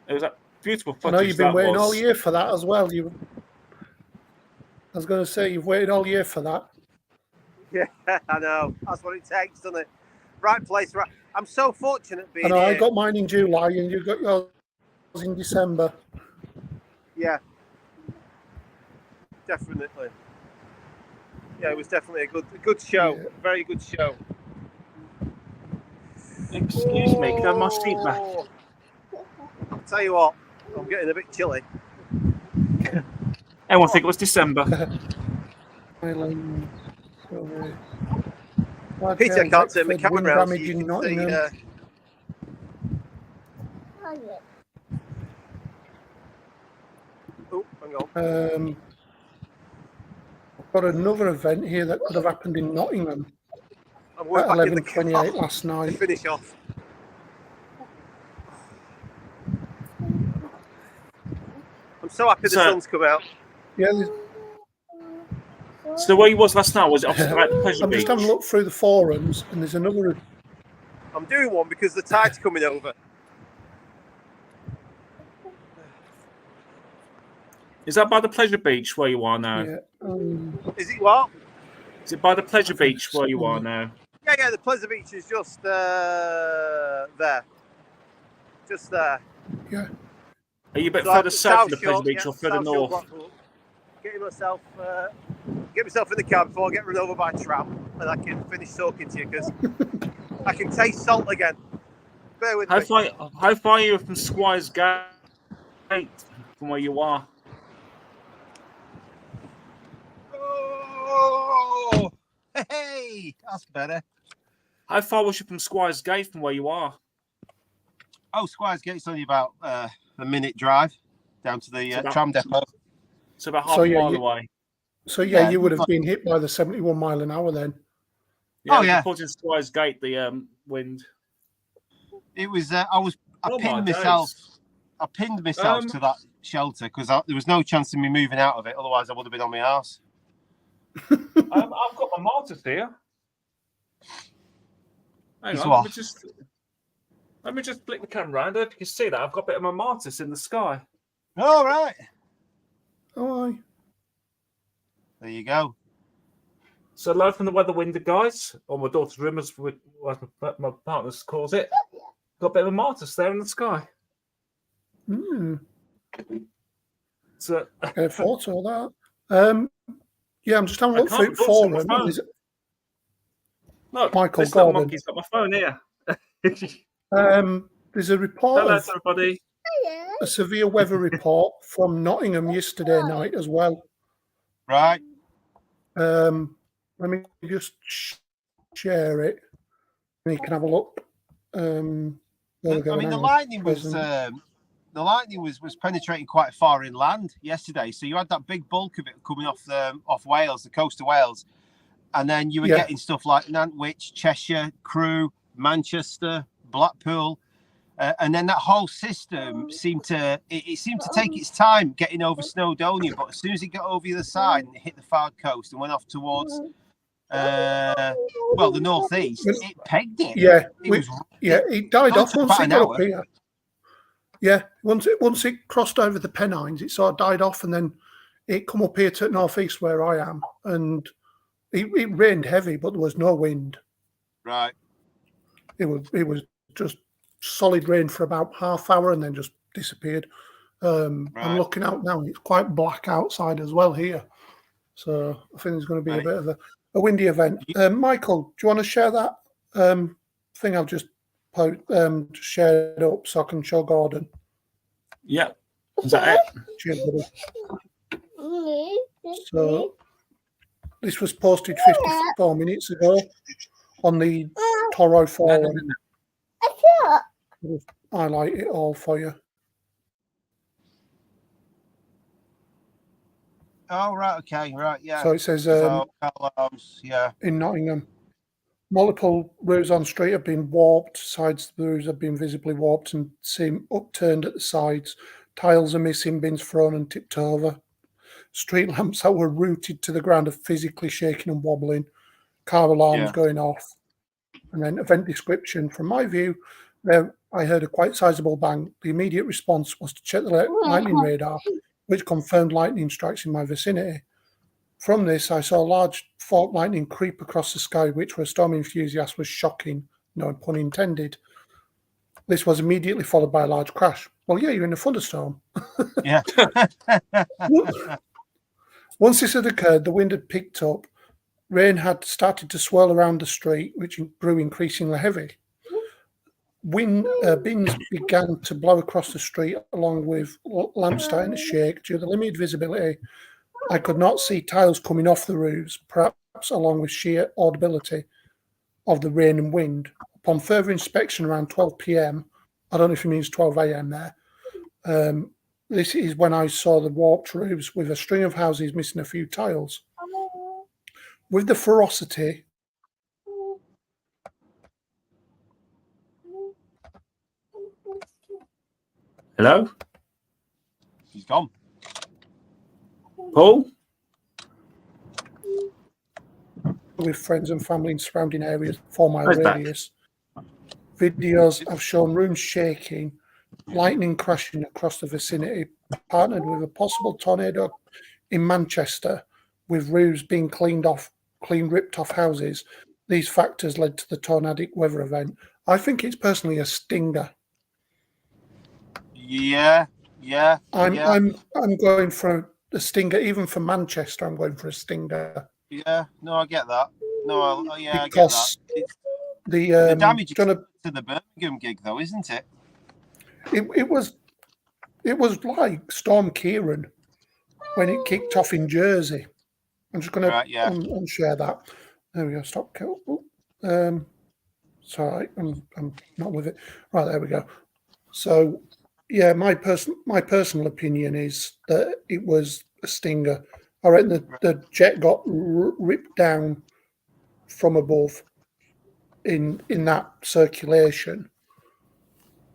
It was that beautiful I footage. know you've been that waiting all was. year for that as well. I was going to say you've waited all year for that. Yeah, I know. That's what it takes, doesn't it? Right place, right. I'm so fortunate being I know here. I got mine in July and you got yours in December. Yeah, definitely. Yeah, it was definitely a good show. Yeah. Very good show. Excuse me, can I have my seat back? I'll tell you what, I'm getting a bit chilly. Everyone think it was December. Island, Surrey. Peter, I can't turn my Wexford, camera wind around so damage you in can Nottingham. see. Oh, hang on. I've got another event here that could have happened in Nottingham I'm going at back in the 11:28 car last to night. finish off. I'm so happy the sun's come out. Yeah, So where you was last night, was it opposite like the pleasure I'm beach? just having a look through the forums, and there's another. I'm doing one because the tide's coming over. Is that by the pleasure beach where you are now? Yeah. Is it what? Is it by the pleasure beach where you are now? Yeah, the Pleasure Beach is just there. Just there. Yeah. Are you a bit So further south from the pleasure Shore, beach or further South Shore, north? Blackpool. Get myself in the car before I get run over by a tram, and I can finish talking to you because I can taste salt again. Bear with me. How far are you from Squires Gate from where you are? Oh, hey, that's better. How far was you from Squires Gate from where you are? Oh, Squires Gate's only about a minute drive down to the tram depot. So about half a mile away. So you would have been hit by the 71 mile an hour then. Yeah, reporting Squires Gate, the wind. It was. I pinned myself. I pinned myself to that shelter because there was no chance of me moving out of it. Otherwise, I would have been on my arse. I've got my martyrs here. Hang on, let me just flick the camera around. If you can see that, I've got a bit of my martyrs in the sky. All right. Oh, aye. There you go. So live from the weather window, guys, or my daughter's room, as my partner calls it. Got a bit of a martyrs there in the sky. So Get a photo of that. Yeah, I'm just having a look through the forum. Look, Michael this little Gordon. monkey's got my phone here. There's a report Hello, of everybody. a severe weather report from Nottingham yesterday night as well. Right. Let me just share it, and you can have a look. I mean, the lightning was penetrating quite far inland yesterday. So you had that big bulk of it coming off Wales, the coast of Wales, and then you were getting stuff like Nantwich, Cheshire, Crewe, Manchester, Blackpool, and then that whole system seemed to take its time getting over Snowdonia. But as soon as it got over the other side and it hit the far coast and went off towards the northeast, it pegged it. It died off once it got up here. Yeah, once it crossed over the Pennines, it sort of died off, and then it come up here to the northeast where I am, and it rained heavy, but there was no wind. Right. It was just solid rain for about half hour and then just disappeared. I'm looking out now, and it's quite black outside as well here. So I think there's going to be a bit of a windy event. Michael, do you want to share that thing I've just shared up so I can show Gordon? Yeah. Is that it? Cheers, buddy. So this was posted 54 minutes ago on the Toro forum. I'll highlight it all for you. Oh, right, okay, right, yeah. So it says in Nottingham, multiple roofs on street have been warped, sides of the roofs have been visibly warped and seem upturned at the sides. Tiles are missing, bins thrown and tipped over. Street lamps that were rooted to the ground are physically shaking and wobbling. Car alarms going off. And then event description, from my view, Then I heard a quite sizable bang. The immediate response was to check the lightning radar, which confirmed lightning strikes in my vicinity. From this, I saw a large fault lightning creep across the sky, which for a storm enthusiast was shocking, no pun intended. This was immediately followed by a large crash. Well, yeah, you're in a thunderstorm. Yeah. Once this had occurred, the wind had picked up. Rain had started to swirl around the street, which grew increasingly heavy. Bins began to blow across the street, along with lamps starting to shake. Due to the limited visibility, I could not see tiles coming off the roofs, perhaps along with sheer audibility of the rain and wind. Upon further inspection around 12 p.m., I don't know if it means 12 a.m. there, this is when I saw the warped roofs with a string of houses missing a few tiles. With the ferocity Hello? He's gone. Paul? with friends and family in surrounding areas, 4-mile Where's that? radius. Videos have shown rooms shaking, lightning crashing across the vicinity, partnered with a possible tornado in Manchester, with roofs being ripped off houses. These factors led to the tornadic weather event. I think it's personally a stinger. Yeah. I'm going for a stinger, even for Manchester. I'm going for a stinger. Yeah, no, I get that. No, yeah, because I get that. The damage is to the Birmingham gig, though, isn't it? It was like Storm Kieran when it kicked off in Jersey. I'm just going to unshare that. There we go. Stop. Sorry, I'm not with it. Right, there we go. So, yeah, my personal opinion is that it was a stinger. I reckon the jet got ripped down from above in that circulation,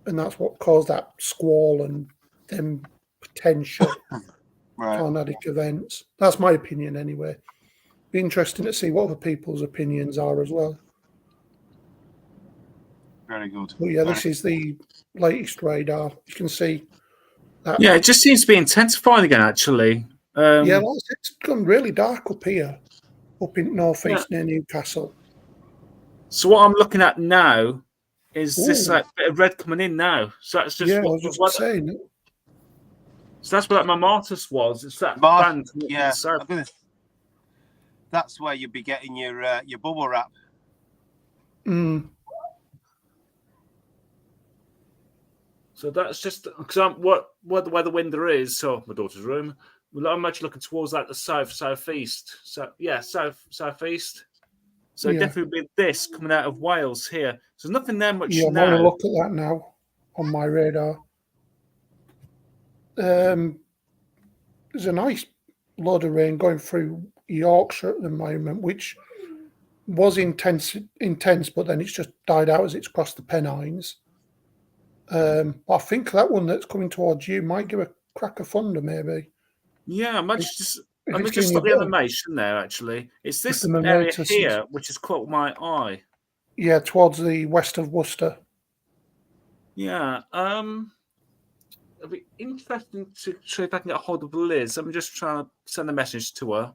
and that's what caused that squall and them potential tornadic events. That's my opinion anyway. Be interesting to see what other people's opinions are as well. Very good. But yeah, this is the latest radar. You can see that. Yeah, it just seems to be intensifying again, actually. Yeah, it's gone really dark up here, up in northeast near Newcastle. So what I'm looking at now is this bit of red coming in now. So that's just I was just saying. So that's what my Martis was. It's that band. Yeah, that's where you'll be getting your bubble wrap. So that's just because where the winder is. So my daughter's room. I'm actually looking towards like the southeast. So yeah, southeast. So definitely be this coming out of Wales here. So there's nothing there much now. I'm going to look at that now on my radar. There's a nice load of rain going through Yorkshire at the moment, which was intense, but then it's just died out as it's crossed the Pennines. I think that one that's coming towards you might give a crack of thunder, maybe. Yeah, I'm just look at the animation there, actually. It's this area here which has caught my eye. Yeah, towards the west of Worcester. Yeah. It'll be interesting to see if I can get a hold of Liz. I'm just trying to send a message to her.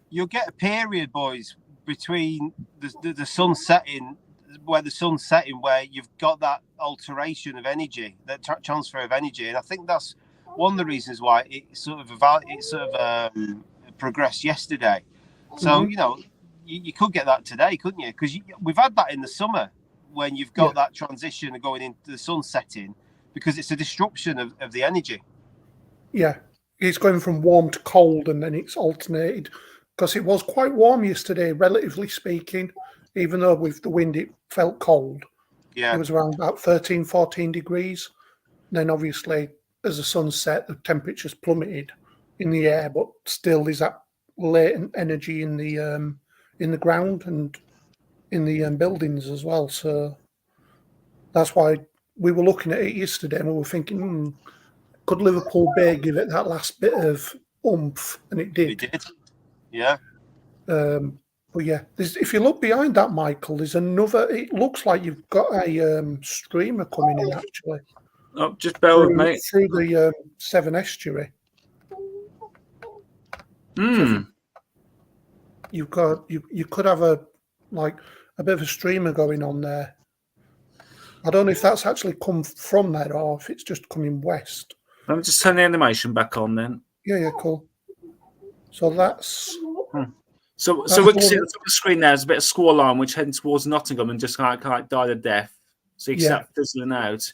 You'll get a period, boys, between the sun setting, where you've got that alteration of energy, that transfer of energy, and I think that's one of the reasons why it sort of progressed yesterday. So you could get that today, couldn't you? Because we've had that in the summer when you've got that transition of going into the sun setting, because it's a disruption of the energy. Yeah, it's going from warm to cold, and then it's alternated. Because it was quite warm yesterday, relatively speaking, even though with the wind it felt cold. Yeah, it was around about 13, 14 degrees. And then obviously, as the sun set, the temperatures plummeted in the air, but still there's that latent energy in the ground and in the buildings as well. So that's why we were looking at it yesterday and we were thinking, could Liverpool Bay give it that last bit of oomph? And it did. It did. Yeah. But yeah, if you look behind that, Michael, there's another. It looks like you've got a streamer coming in actually Oh, just bear with me. through the Severn Estuary. So you've got you could have a bit of a streamer going on there. I don't know if that's actually come from there or if it's just coming west. Let me just turn the animation back on then. Yeah, cool. So that's. So we can see at the top of the screen there, there's a bit of squall line which heading towards Nottingham and just kind of died a death. So you can see that fizzling out.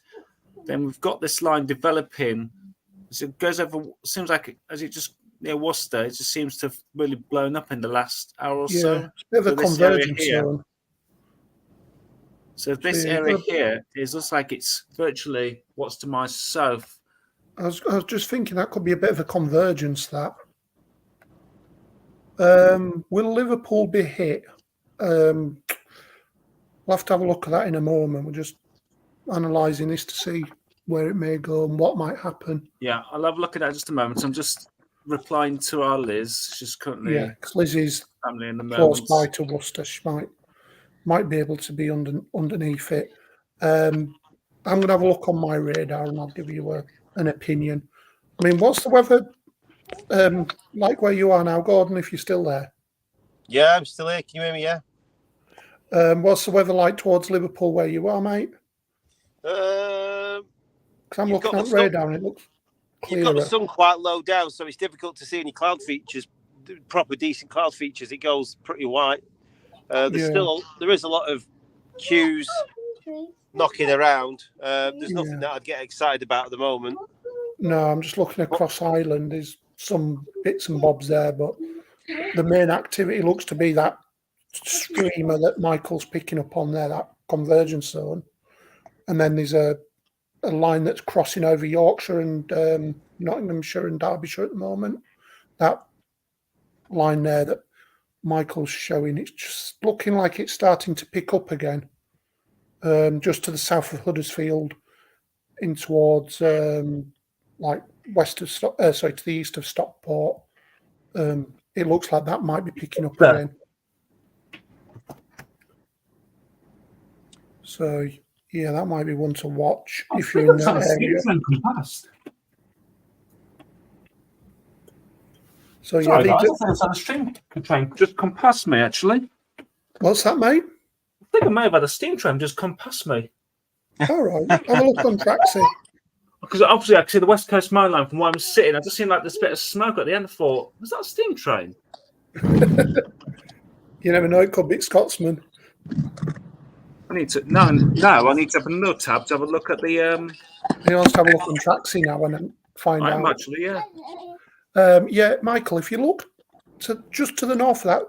Then we've got this line developing. As it goes over, seems like as it just near Worcester, it just seems to have really blown up in the last hour or so. Yeah, it's a bit of a convergence zone. So this area here looks like it's virtually what's to my south. I was just thinking that could be a bit of a convergence. That will Liverpool be hit? We'll have to have a look at that in a moment. We're just analysing this to see where it may go and what might happen. Yeah, I'll have a look at that in just a moment. I'm just replying to our Liz. She's currently because Liz is family in the close moment. by to Worcester. She might be able to be underneath it. I'm going to have a look on my radar and I'll give you an opinion. I mean, what's the weather like where you are now, Gordon, if you're still there? Yeah, I'm still here. Can you hear me? Yeah. What's the weather like towards Liverpool where you are, mate? Because I'm looking at radar and it looks clearer. You've got the sun quite low down, so it's difficult to see any cloud features, proper decent cloud features. It goes pretty white. There is a lot of queues knocking around. There's nothing that I'd get excited about at the moment. No, I'm just looking across Ireland. There's some bits and bobs there, but the main activity looks to be that streamer that Michael's picking up on there, that convergence zone. And then there's a line that's crossing over Yorkshire and Nottinghamshire and Derbyshire at the moment. That line there that Michael's showing, it's just looking like it's starting to pick up again. Just to the south of Huddersfield, in towards west of to the east of Stockport. It looks like that might be picking up again. So yeah, that might be one to watch if you're in that area. So yeah, sorry, guys, I think it's on a steam train just come past me. Actually, what's that, mate? I think I may have had a steam train just come past me. All right, have a look on Traxi. Because obviously I can see the West Coast Main Line from where I'm sitting. I just seen like this bit of smoke at the end. I thought, was that a steam train? You never know; it could be Scotsman. I need to I need to have another tab to have a look at the. He wants to have a look on Traxi now and find out. Actually, yeah. Yeah, Michael, if you look just to the north of that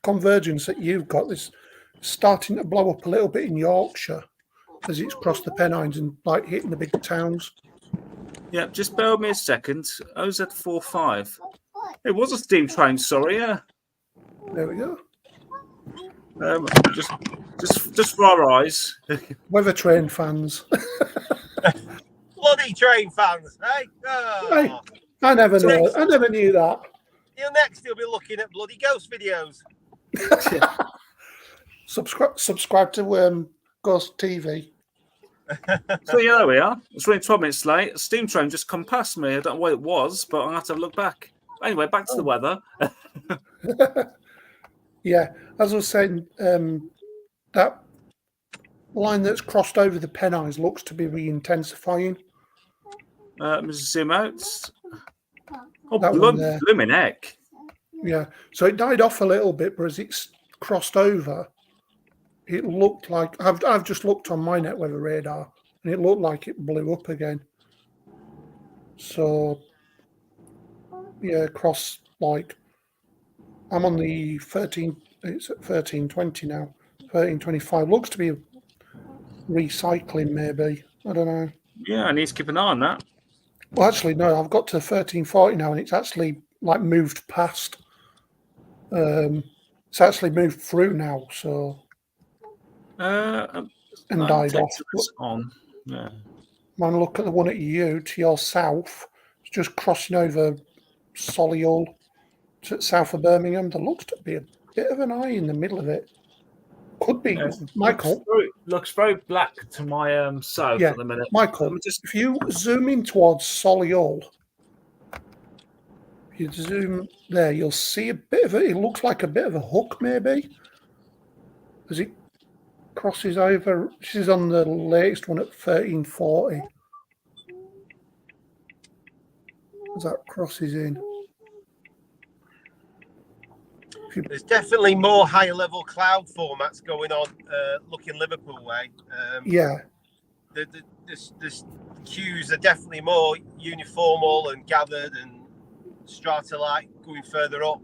convergence that you've got, this starting to blow up a little bit in Yorkshire as it's crossed the Pennines and like hitting the big towns. Yeah, just bear with me a second. OZ45. It was a steam train, sorry, yeah. There we go. Just for our eyes. Weather train fans. Bloody train fans, hey? Oh. Hey, I never knew that. You'll be looking at bloody ghost videos. Subscribe to Ghost TV. So yeah, there we are. It's only 12 minutes late. A steam train just come past me. I don't know what it was, but I'm gonna have to look back. Anyway, back to the weather. Yeah, as I was saying, that line that's crossed over the Pennines looks to be re-intensifying. Let me zoom out. Oh, that blooming heck. Yeah, so it died off a little bit, but as it's crossed over, it looked like I've just looked on my NetWeather radar, and it looked like it blew up again. So yeah, across like I'm on the 13. It's at 1320 now. 1325 looks to be recycling, maybe. I don't know. Yeah, I need to keep an eye on that. Well, actually, no. I've got to 1340 now, and it's actually like moved past. It's actually moved through now. So. And died off. On. Yeah. Man, look at the one at you to your south. It's just crossing over Solihull to south of Birmingham. There looks to be bit of an eye in the middle of it. Could be Michael. Looks very black to my south Yeah, at the minute. Michael, if you zoom in towards Solihull, if you zoom there, you'll see a bit of it. It looks like a bit of a hook, maybe, as it crosses over. This is on the latest one at 1340. As that crosses in. There's definitely more higher level cloud formats going on looking Liverpool way. Yeah. The cues are definitely more uniformal and gathered and strata-like going further up.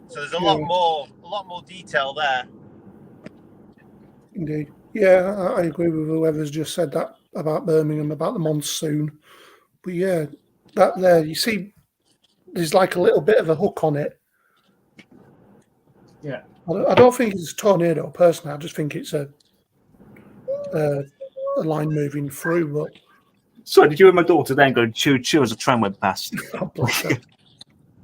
So there's a lot more detail there. Indeed. Yeah, I agree with whoever's just said that about Birmingham, about the monsoon. But yeah, that there, you see, there's like a little bit of a hook on it. Yeah. I don't think it's a tornado, personally. I just think it's a line moving through. But sorry, did you hear my daughter then go choo choo as a train went past? God bless her.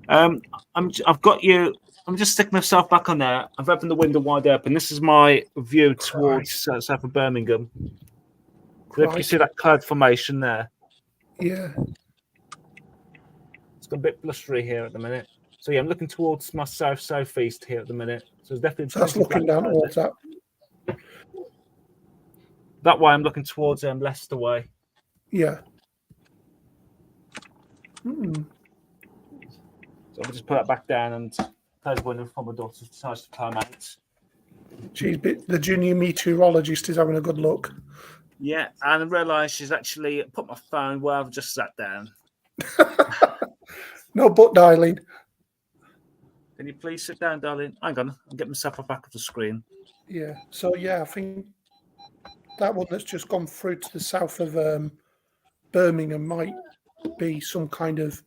I've got you. I'm just sticking myself back on there. I've opened the window wide open. This is my view towards south of Birmingham. So if you see that cloud formation there, yeah, it's got a bit blustery here at the minute. So yeah, I'm looking towards my southeast here at the minute. So it's definitely. So that's looking down towards that. That way, I'm looking towards Leicester way. Yeah. So I'll just put that back down and close the window for my daughter decides to climb out. The junior meteorologist is having a good look. Yeah, and I realised she's actually put my phone where I've just sat down. No butt dialing. Can you please sit down, darling? Hang on, I'll get myself back of the screen. Yeah, so yeah, I think that one that's just gone through to the south of Birmingham might be some kind of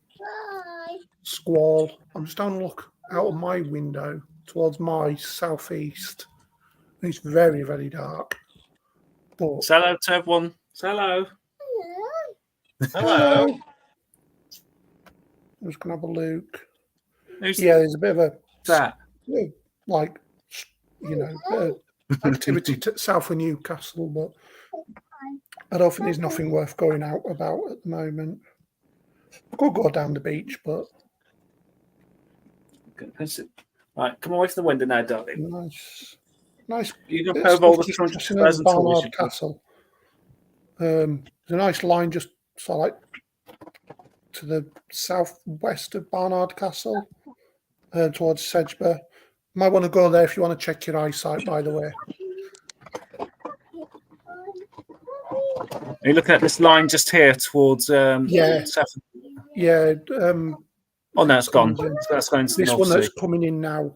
squall. I'm just having a look out of my window towards my southeast. It's very, very dark. But say hello to everyone. Say hello. Hello. I'm just going to have a look. Who's there's a bit of a that? Like, activity south of Newcastle, but I don't think there's nothing worth going out about at the moment. I could go down the beach, but right, come away from the window now, darling. Nice. You can have all the 200,000 Barnard Castle. There's a nice line just so like to the southwest of Barnard Castle, towards Sedgburgh. Might want to go there if you want to check your eyesight, by the way. Are you looking at this line just here towards south? Yeah. Oh no, it's gone. That's going to this one that's coming in now.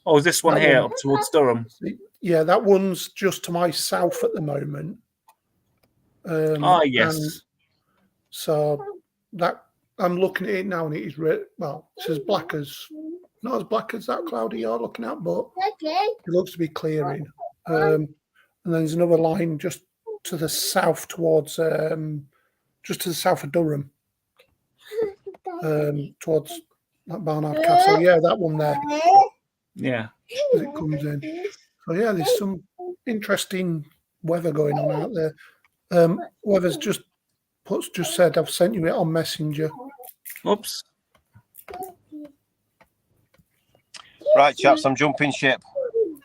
Oh, is this one that here one. up towards Durham? Yeah, that one's just to my south at the moment. Yes. And so that I'm looking at it now, and it is it's as black as not as black as that cloudy you're looking at, but it looks to be clearing. And then there's another line just to the south towards just to the south of Durham, towards that Barnard Castle. Yeah, that one there. Yeah. As it comes in. So yeah, there's some interesting weather going on out there. Weather's just said I've sent you it on Messenger. Oops. Right, chaps, I'm jumping ship.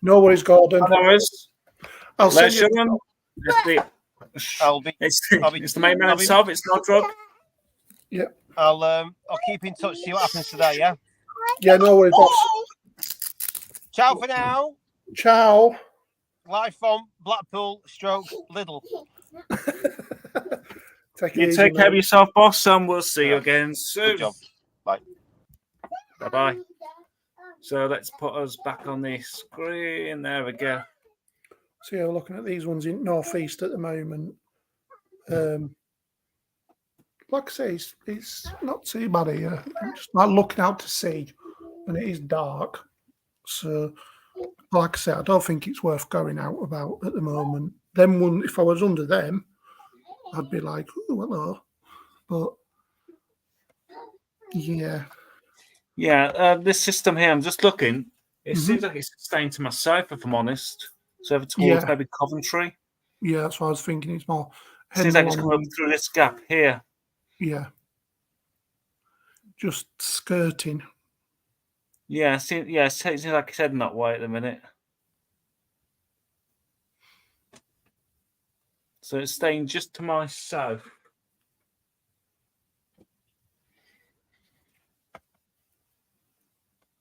No worries, Gordon. No worries. I'll send you. It's the main man himself. It's not drug. Yeah. I'll keep in touch. See what happens today. Yeah. Yeah. No worries, boss. Ciao for now. Ciao. Live from Blackpool, Lidl. Take care of yourself, boss, and we'll see you again soon. Good job. Bye. Bye. So let's put us back on the screen. There we go. So yeah, we're looking at these ones in northeast at the moment. Like I say, it's not too bad here. I'm just like looking out to sea, and it is dark. So, like I say, I don't think it's worth going out about at the moment. Then, if I was under them, I'd be like, "Oh, hello," but yeah. Yeah, this system here, I'm just looking. It seems like it's staying to my south, if I'm honest. So over towards Yeah. maybe Coventry. Yeah, that's what I was thinking. It's more Seems heading like it's along. coming up through this gap here. Yeah. Just skirting. Yeah, it seems like it's heading that way at the minute. So it's staying just to my south.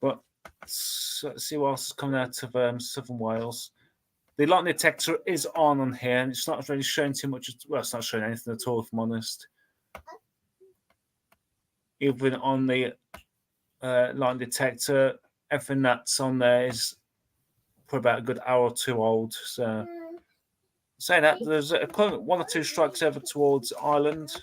But let's see what else is coming out of southern Wales. The lightning detector is on here, and it's not really showing too much. Well, it's not showing anything at all, if I'm honest. Even on the lightning detector, everything that's on there is for about a good hour or two old. So, saying that, there's one or two strikes over towards Ireland.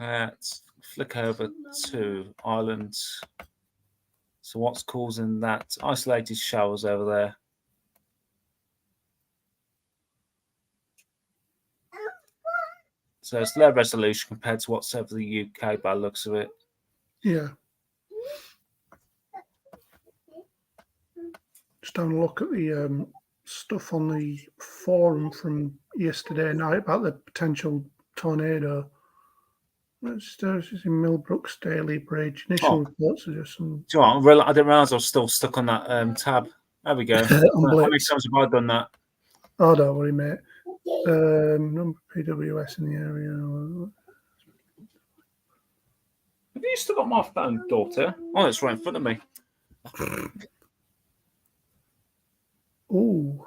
Let's flick over to Ireland. So, what's causing that? Isolated showers over there. So it's low resolution compared to what's over the UK by the looks of it. Yeah. Just having a look at the stuff on the forum from yesterday night about the potential tornado. It's in Millbrook Staley Bridge. Initial reports are just some. Do you know what? I didn't realise I was still stuck on that tab. There we go. How many times have I done that? Oh, don't worry, mate. Number PWS in the area. Have you still got my phone, daughter? Oh, it's right in front of me. Oh.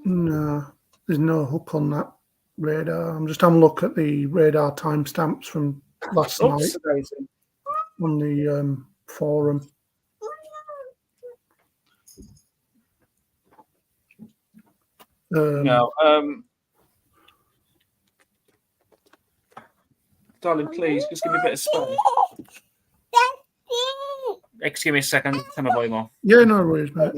No, there's no hook on that radar. I'm just having a look at the radar timestamps from last night on the forum. Darling, please, just give me a bit of space. Excuse me a second. Turn my volume off. Yeah, no worries, mate.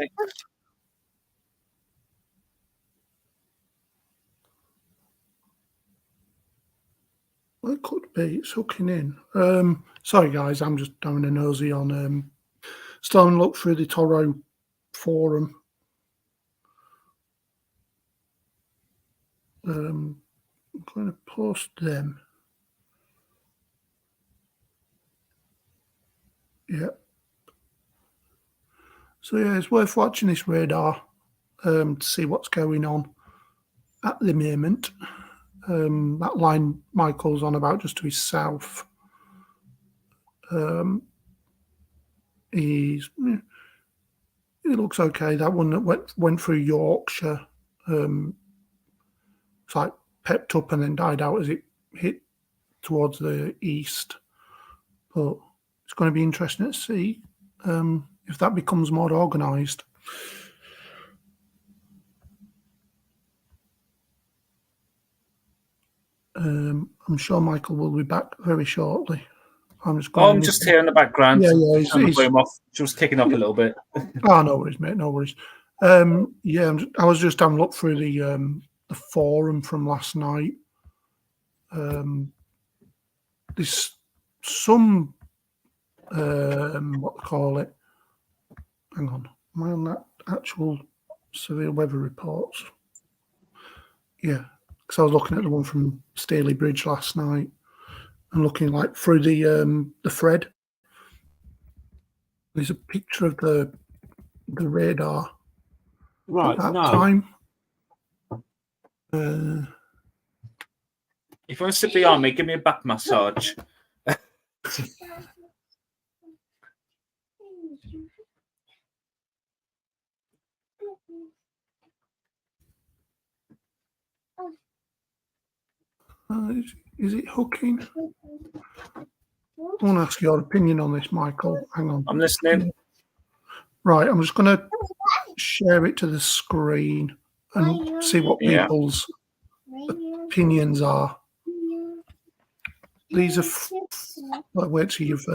Well, it could be. It's hooking in. Sorry, guys. I'm just having a nosy on. Still having a look through the Toro forum. I'm going to post them. Yeah. So yeah, it's worth watching this radar to see what's going on at the moment. That line Michael's on about just to his south. It looks okay. That one that went through Yorkshire, it's like pepped up and then died out as it hit towards the east. But it's going to be interesting to see if that becomes more organised. I'm sure Michael will be back very shortly. I'm just here in the background. Yeah, he's just kicking off a little bit. Oh, no worries, mate. No worries. Yeah, I was just having a look through the forum from last night. There's some what they call it. Hang on, am I on that actual severe weather reports? Yeah, because I was looking at the one from Staley Bridge last night and looking like through the thread. There's a picture of the radar at that time. If you want to sit behind me, give me a back massage. Is it hooking? I want to ask your opinion on this, Michael. Hang on. I'm listening. Right, I'm just going to share it to the screen and see what people's opinions are. These are... wait till you've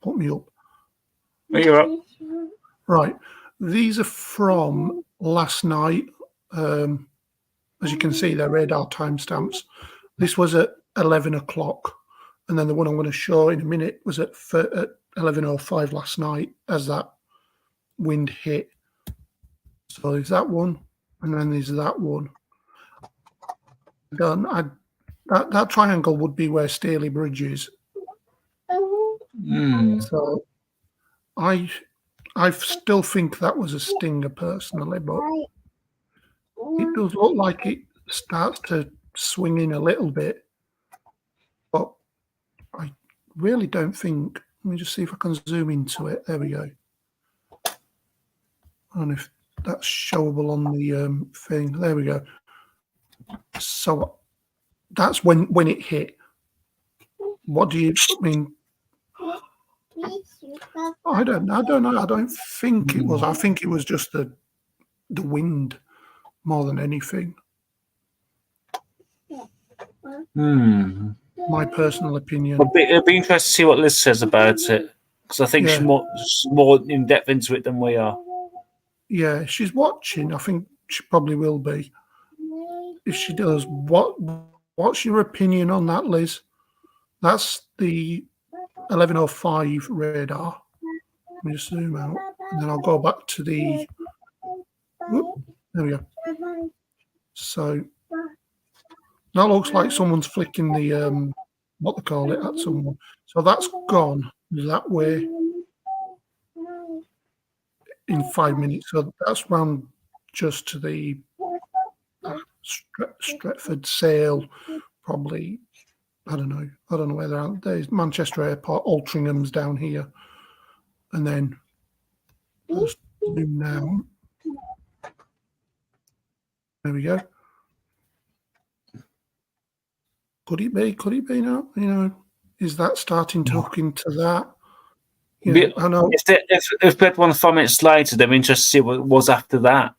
put me up. You're up. Right. These are from last night. As you can see, they're radar timestamps. This was at 11 o'clock. and then the one I'm going to show in a minute was at 11:05 last night as that wind hit. So there's that one, and then there's that one. That triangle would be where Staley Bridge is. So I still think that was a stinger personally, but it does look like it starts to swing in a little bit. But I really don't think. Let me just see if I can zoom into it. There we go. I don't know if that's showable on the thing. There we go. So that's when it hit. What do you mean? I don't know. I don't think it was. I think it was just the wind more than anything. My personal opinion. It'd be interesting to see what Liz says about it, because I think she's more in depth into it than we are. Yeah, she's watching. I think she probably will be. If she does, what's your opinion on that, Liz? That's the 11:05 radar. Let me just zoom out, and then I'll go back to the. Whoop, there we go. So that looks like someone's flicking the what they call it at someone. So that's gone that way in 5 minutes. So that's round just to the Stretford Sale, probably. I don't know where they're at. There's Manchester Airport, Altringham's down here, and then just zoom down. There we go. Could it be? Could it be now? You know, is that starting to hook into that? You know, I know. If we had 1 5 minutes later, then we're interested to see what was after that.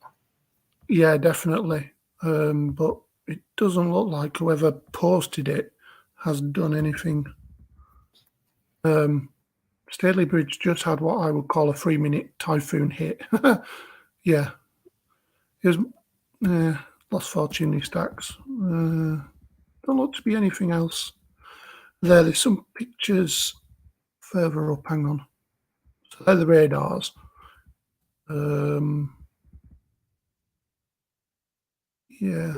Yeah, definitely. But it doesn't look like whoever posted it has done anything. Staley Bridge just had what I would call a 3-minute typhoon hit. Yeah. It was lost 4 chimney stacks. Don't look to be anything else. There's some pictures further up. Hang on. So they're the radars. Yeah.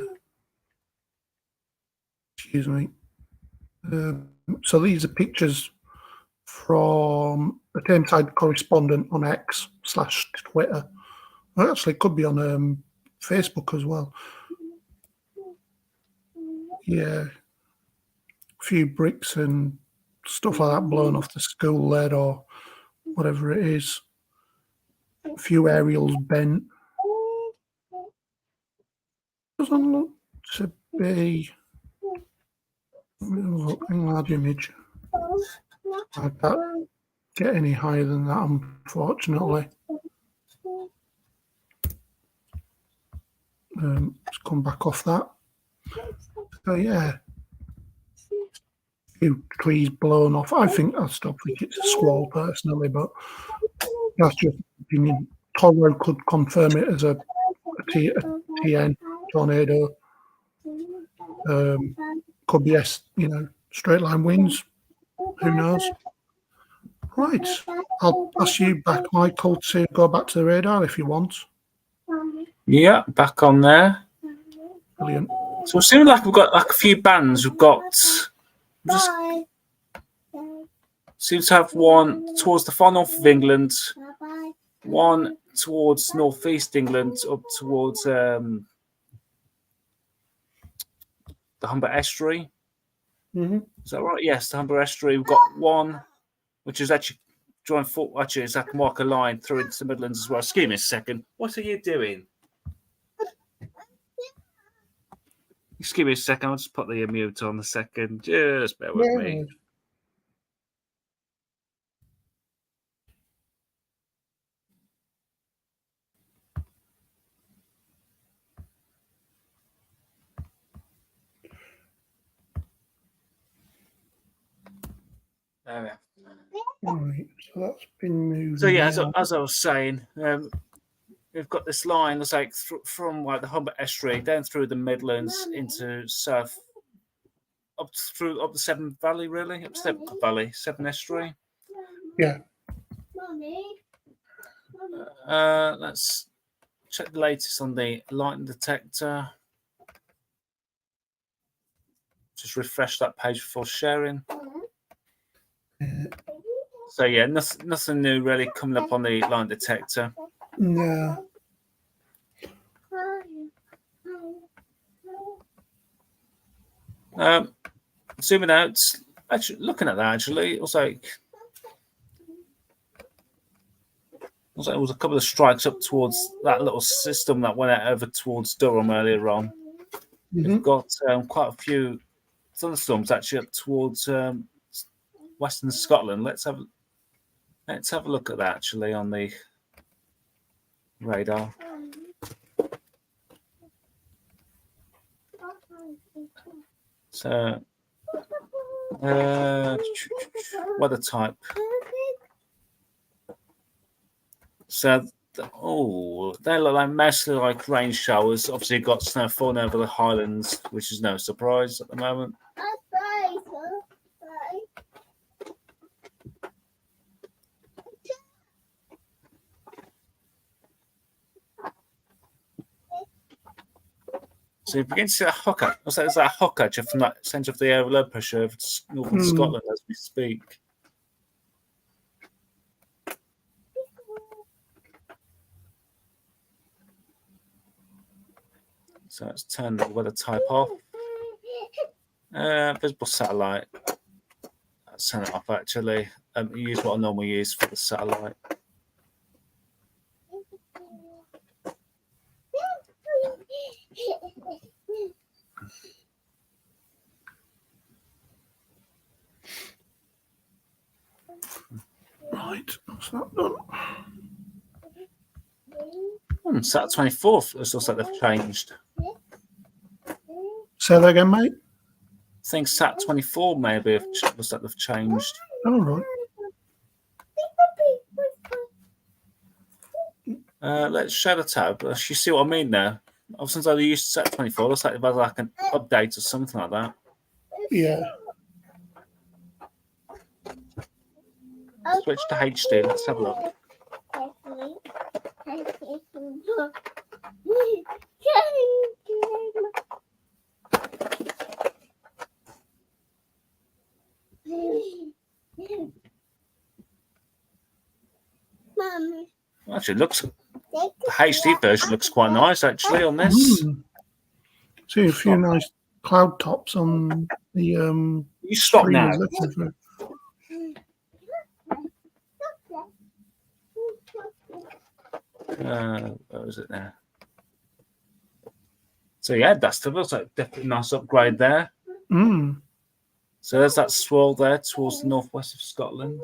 Excuse me. So these are pictures from a Tameside correspondent on X/Twitter. Well, actually, it could be on Facebook as well. Yeah. A few bricks and stuff like that blown off the school there or whatever it is. A few aerials bent. Doesn't look to be enlarge image. I can't get any higher than that, unfortunately. Let's come back off that. So yeah, a few trees blown off. I still think it's a squall personally, but that's just opinion. Toro could confirm it as a TN tornado. Could be straight line winds. Who knows? Right. I'll pass you back, Michael, to go back to the radar if you want. Yeah, back on there. Brilliant. So it seems like we've got like a few bands. We've got seems to have one towards the far north of England, one towards northeast England, up towards the Humber Estuary. Mm-hmm. Is that right? Yes, the Humber Estuary. We've got one which is actually drawing full. Actually, it's like mark a line through into the Midlands as well. Excuse me a second. What are you doing? Excuse me a second. I'll just put the mute on a second. Just bear with me. There we are. Right, so that's been moved. So yeah, as I was saying, we've got this line that's like from like the Humber Estuary down through the Midlands into South up the Severn Valley, really, up Severn Valley, Severn Estuary. Yeah. Let's check the latest on the lightning detector. Just refresh that page before sharing. So yeah, nothing new really coming up on the line detector. No. Zooming out, actually looking at that, actually, it was like there was a couple of strikes up towards that little system that went out over towards Durham earlier on. We've got quite a few thunderstorms actually up towards Western Scotland. Let's have a look at that actually on the radar. So weather type. So they look like mostly like rain showers. Obviously, got snow falling over the Highlands, which is no surprise at the moment. So you begin to see a hocker. There's that hocker from that centre of the air low pressure over northern Scotland as we speak. So let's turn the weather type off. Visible satellite. Let's turn it off actually. Use what I normally use for the satellite. Right, what's that done? Sat 24th. It looks like they've changed. Say that again, mate. I think Sat 24 maybe looks like they've changed. All right. Let's share the tab. You see what I mean there? Since I used Sat 24, looks like they've had like an update or something like that. Yeah. Switch to HD. Let's have a look. Actually, the HD version looks quite nice actually on this. See a few nice cloud tops on the You stop now. Where is it now? So yeah, that's looks like definitely a nice upgrade there. So there's that swirl there towards the northwest of Scotland.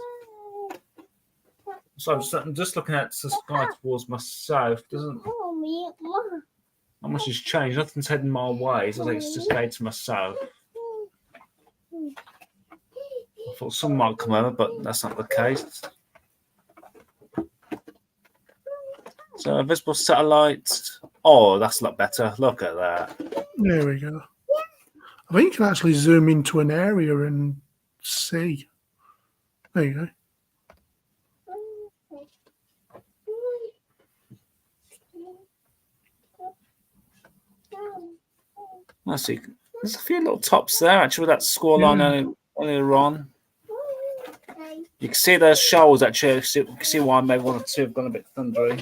So I'm just looking at the sky towards my south. Not much has changed. Nothing's heading my way. So I think it's just going to my south. I thought some might come over, but that's not the case. So a visible satellite. Oh, that's a lot better. Look at that. There we go. I think you can actually zoom into an area and see. There you go. I see. There's a few little tops there, actually, with that score line earlier on. You can see those showers, actually. You can see why maybe one or two have gone a bit thundery.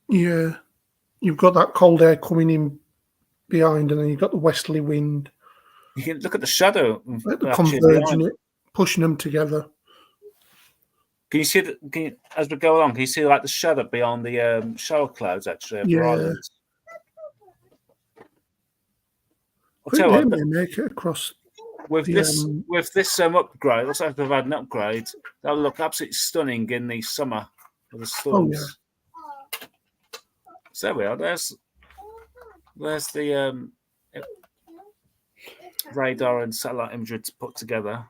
Yeah. You've got that cold air coming in behind, and then you've got the westerly wind. You can look at the shadow. Converging it, pushing them together. Can you see as we go along? Can you see like the shadow beyond the shower clouds actually over Ireland? I think they may make it across. With this upgrade, looks like they've had an upgrade. That'll look absolutely stunning in the summer with the storms. Oh, yeah. So there we are. There's the radar and satellite imagery to put together.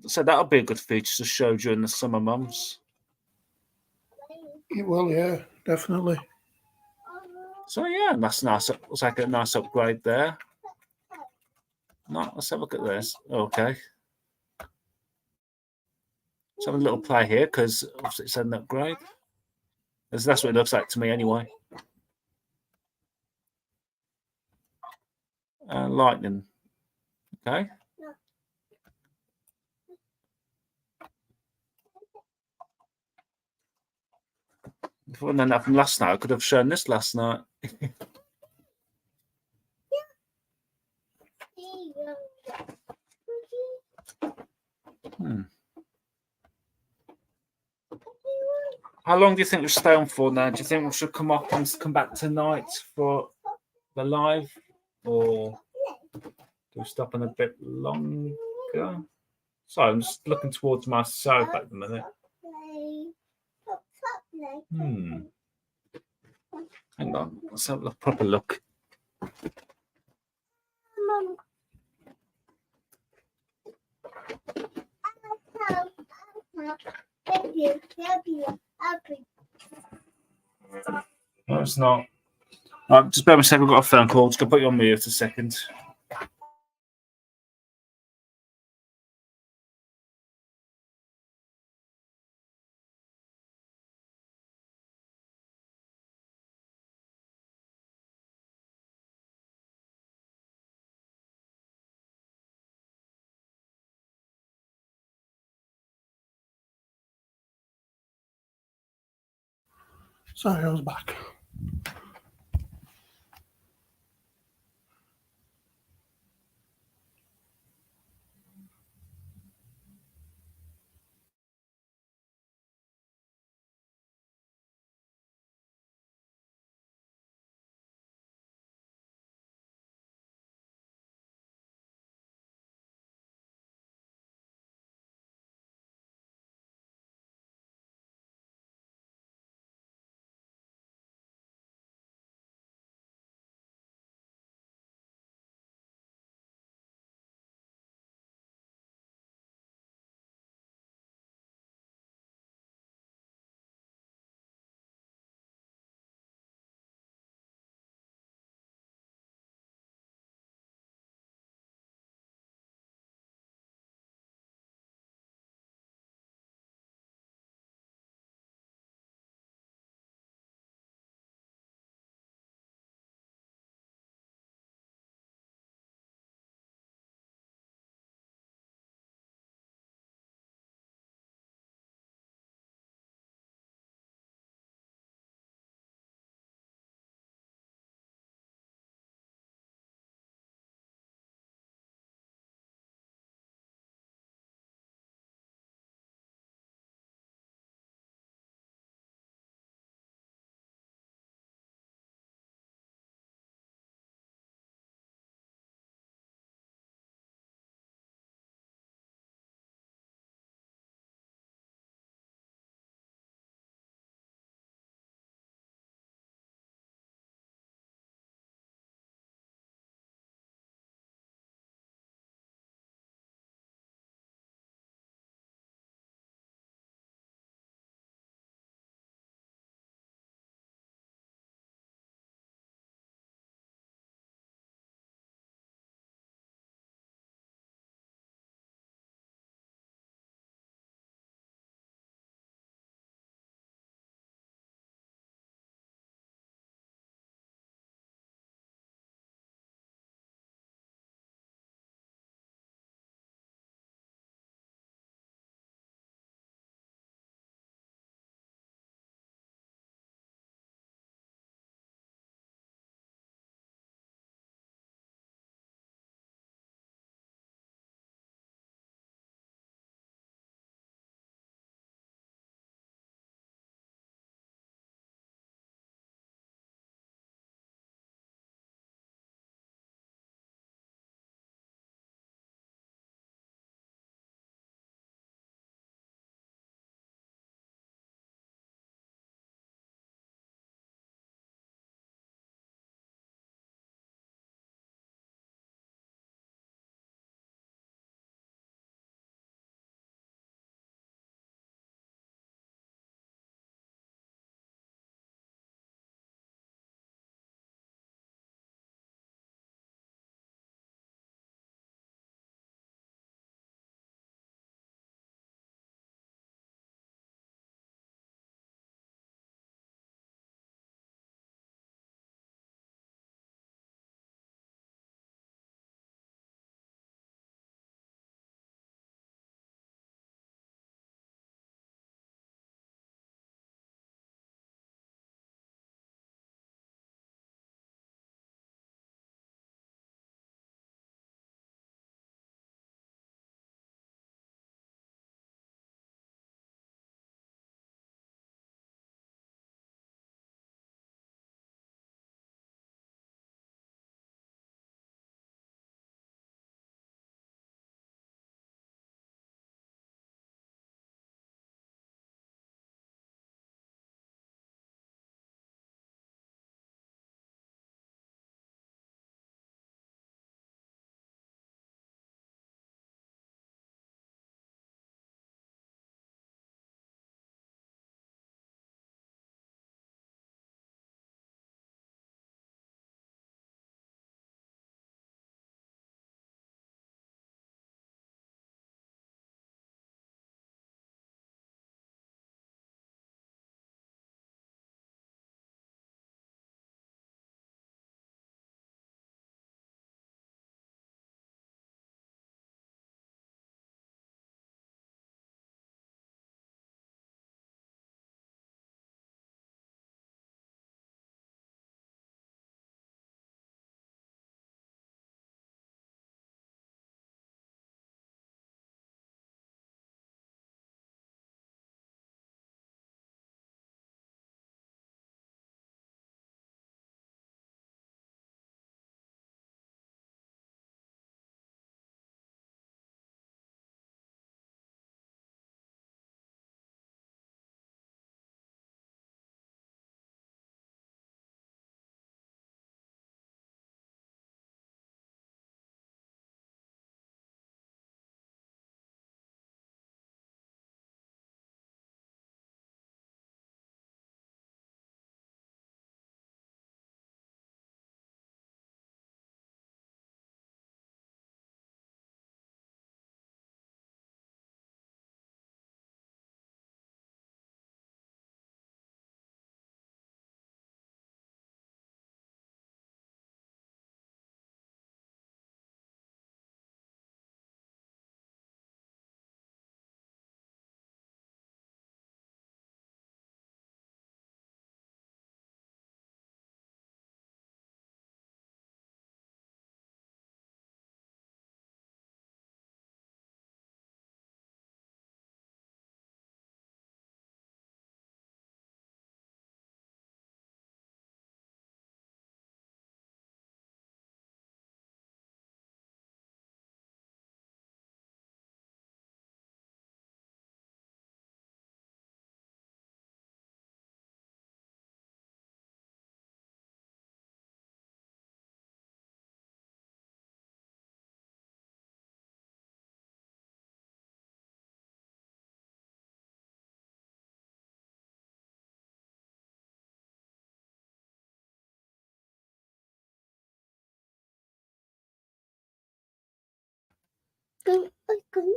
So that'll be a good feature to show during the summer months. It will, yeah, definitely. So yeah, that's nice. Looks like a nice upgrade there. No, let's have a look at this. Okay. Let's have a little play here because it's an upgrade. That's what it looks like to me anyway. Lightning. Okay. If I hadn't done that from last night, I could have shown this last night. How long do you think we'll stay on for now? Do you think we should come off and come back tonight for the live? Or do we stop on a bit longer? Sorry, I'm just looking towards my sofa at the minute. Hang on, let's have a proper look. No, it's not. Just bear with me a second, I've got a phone call. Just going to put you on mute a second. Sorry, I was back.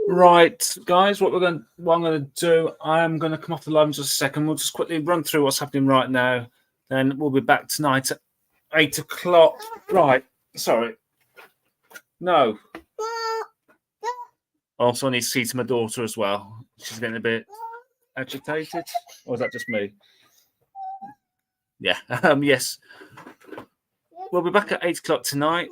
Right, guys, what I'm going to do, I'm going to come off the live in just a second. We'll just quickly run through what's happening right now. Then we'll be back tonight at 8 o'clock. Right, sorry. No. Also, I need to see to my daughter as well. She's getting a bit agitated. Or is that just me? Yeah. Yes. We'll be back at 8 o'clock tonight.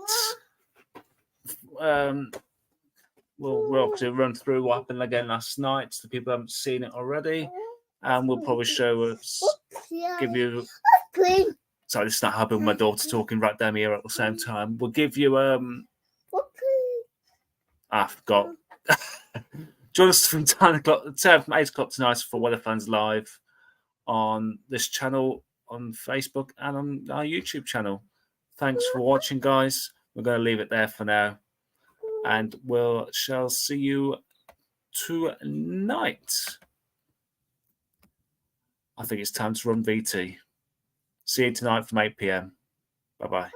We'll obviously run through what happened again last night. The people haven't seen it already. And we'll probably give you. Sorry, this is not happening with my daughter talking right down here at the same time. We'll give you I forgot. Join us from 8 o'clock tonight for Weather Fans Live on this channel, on Facebook, and on our YouTube channel. Thanks for watching, guys. We're going to leave it there for now, and shall see you tonight. I think it's time to run VT. See you tonight from 8 p.m. Bye-bye.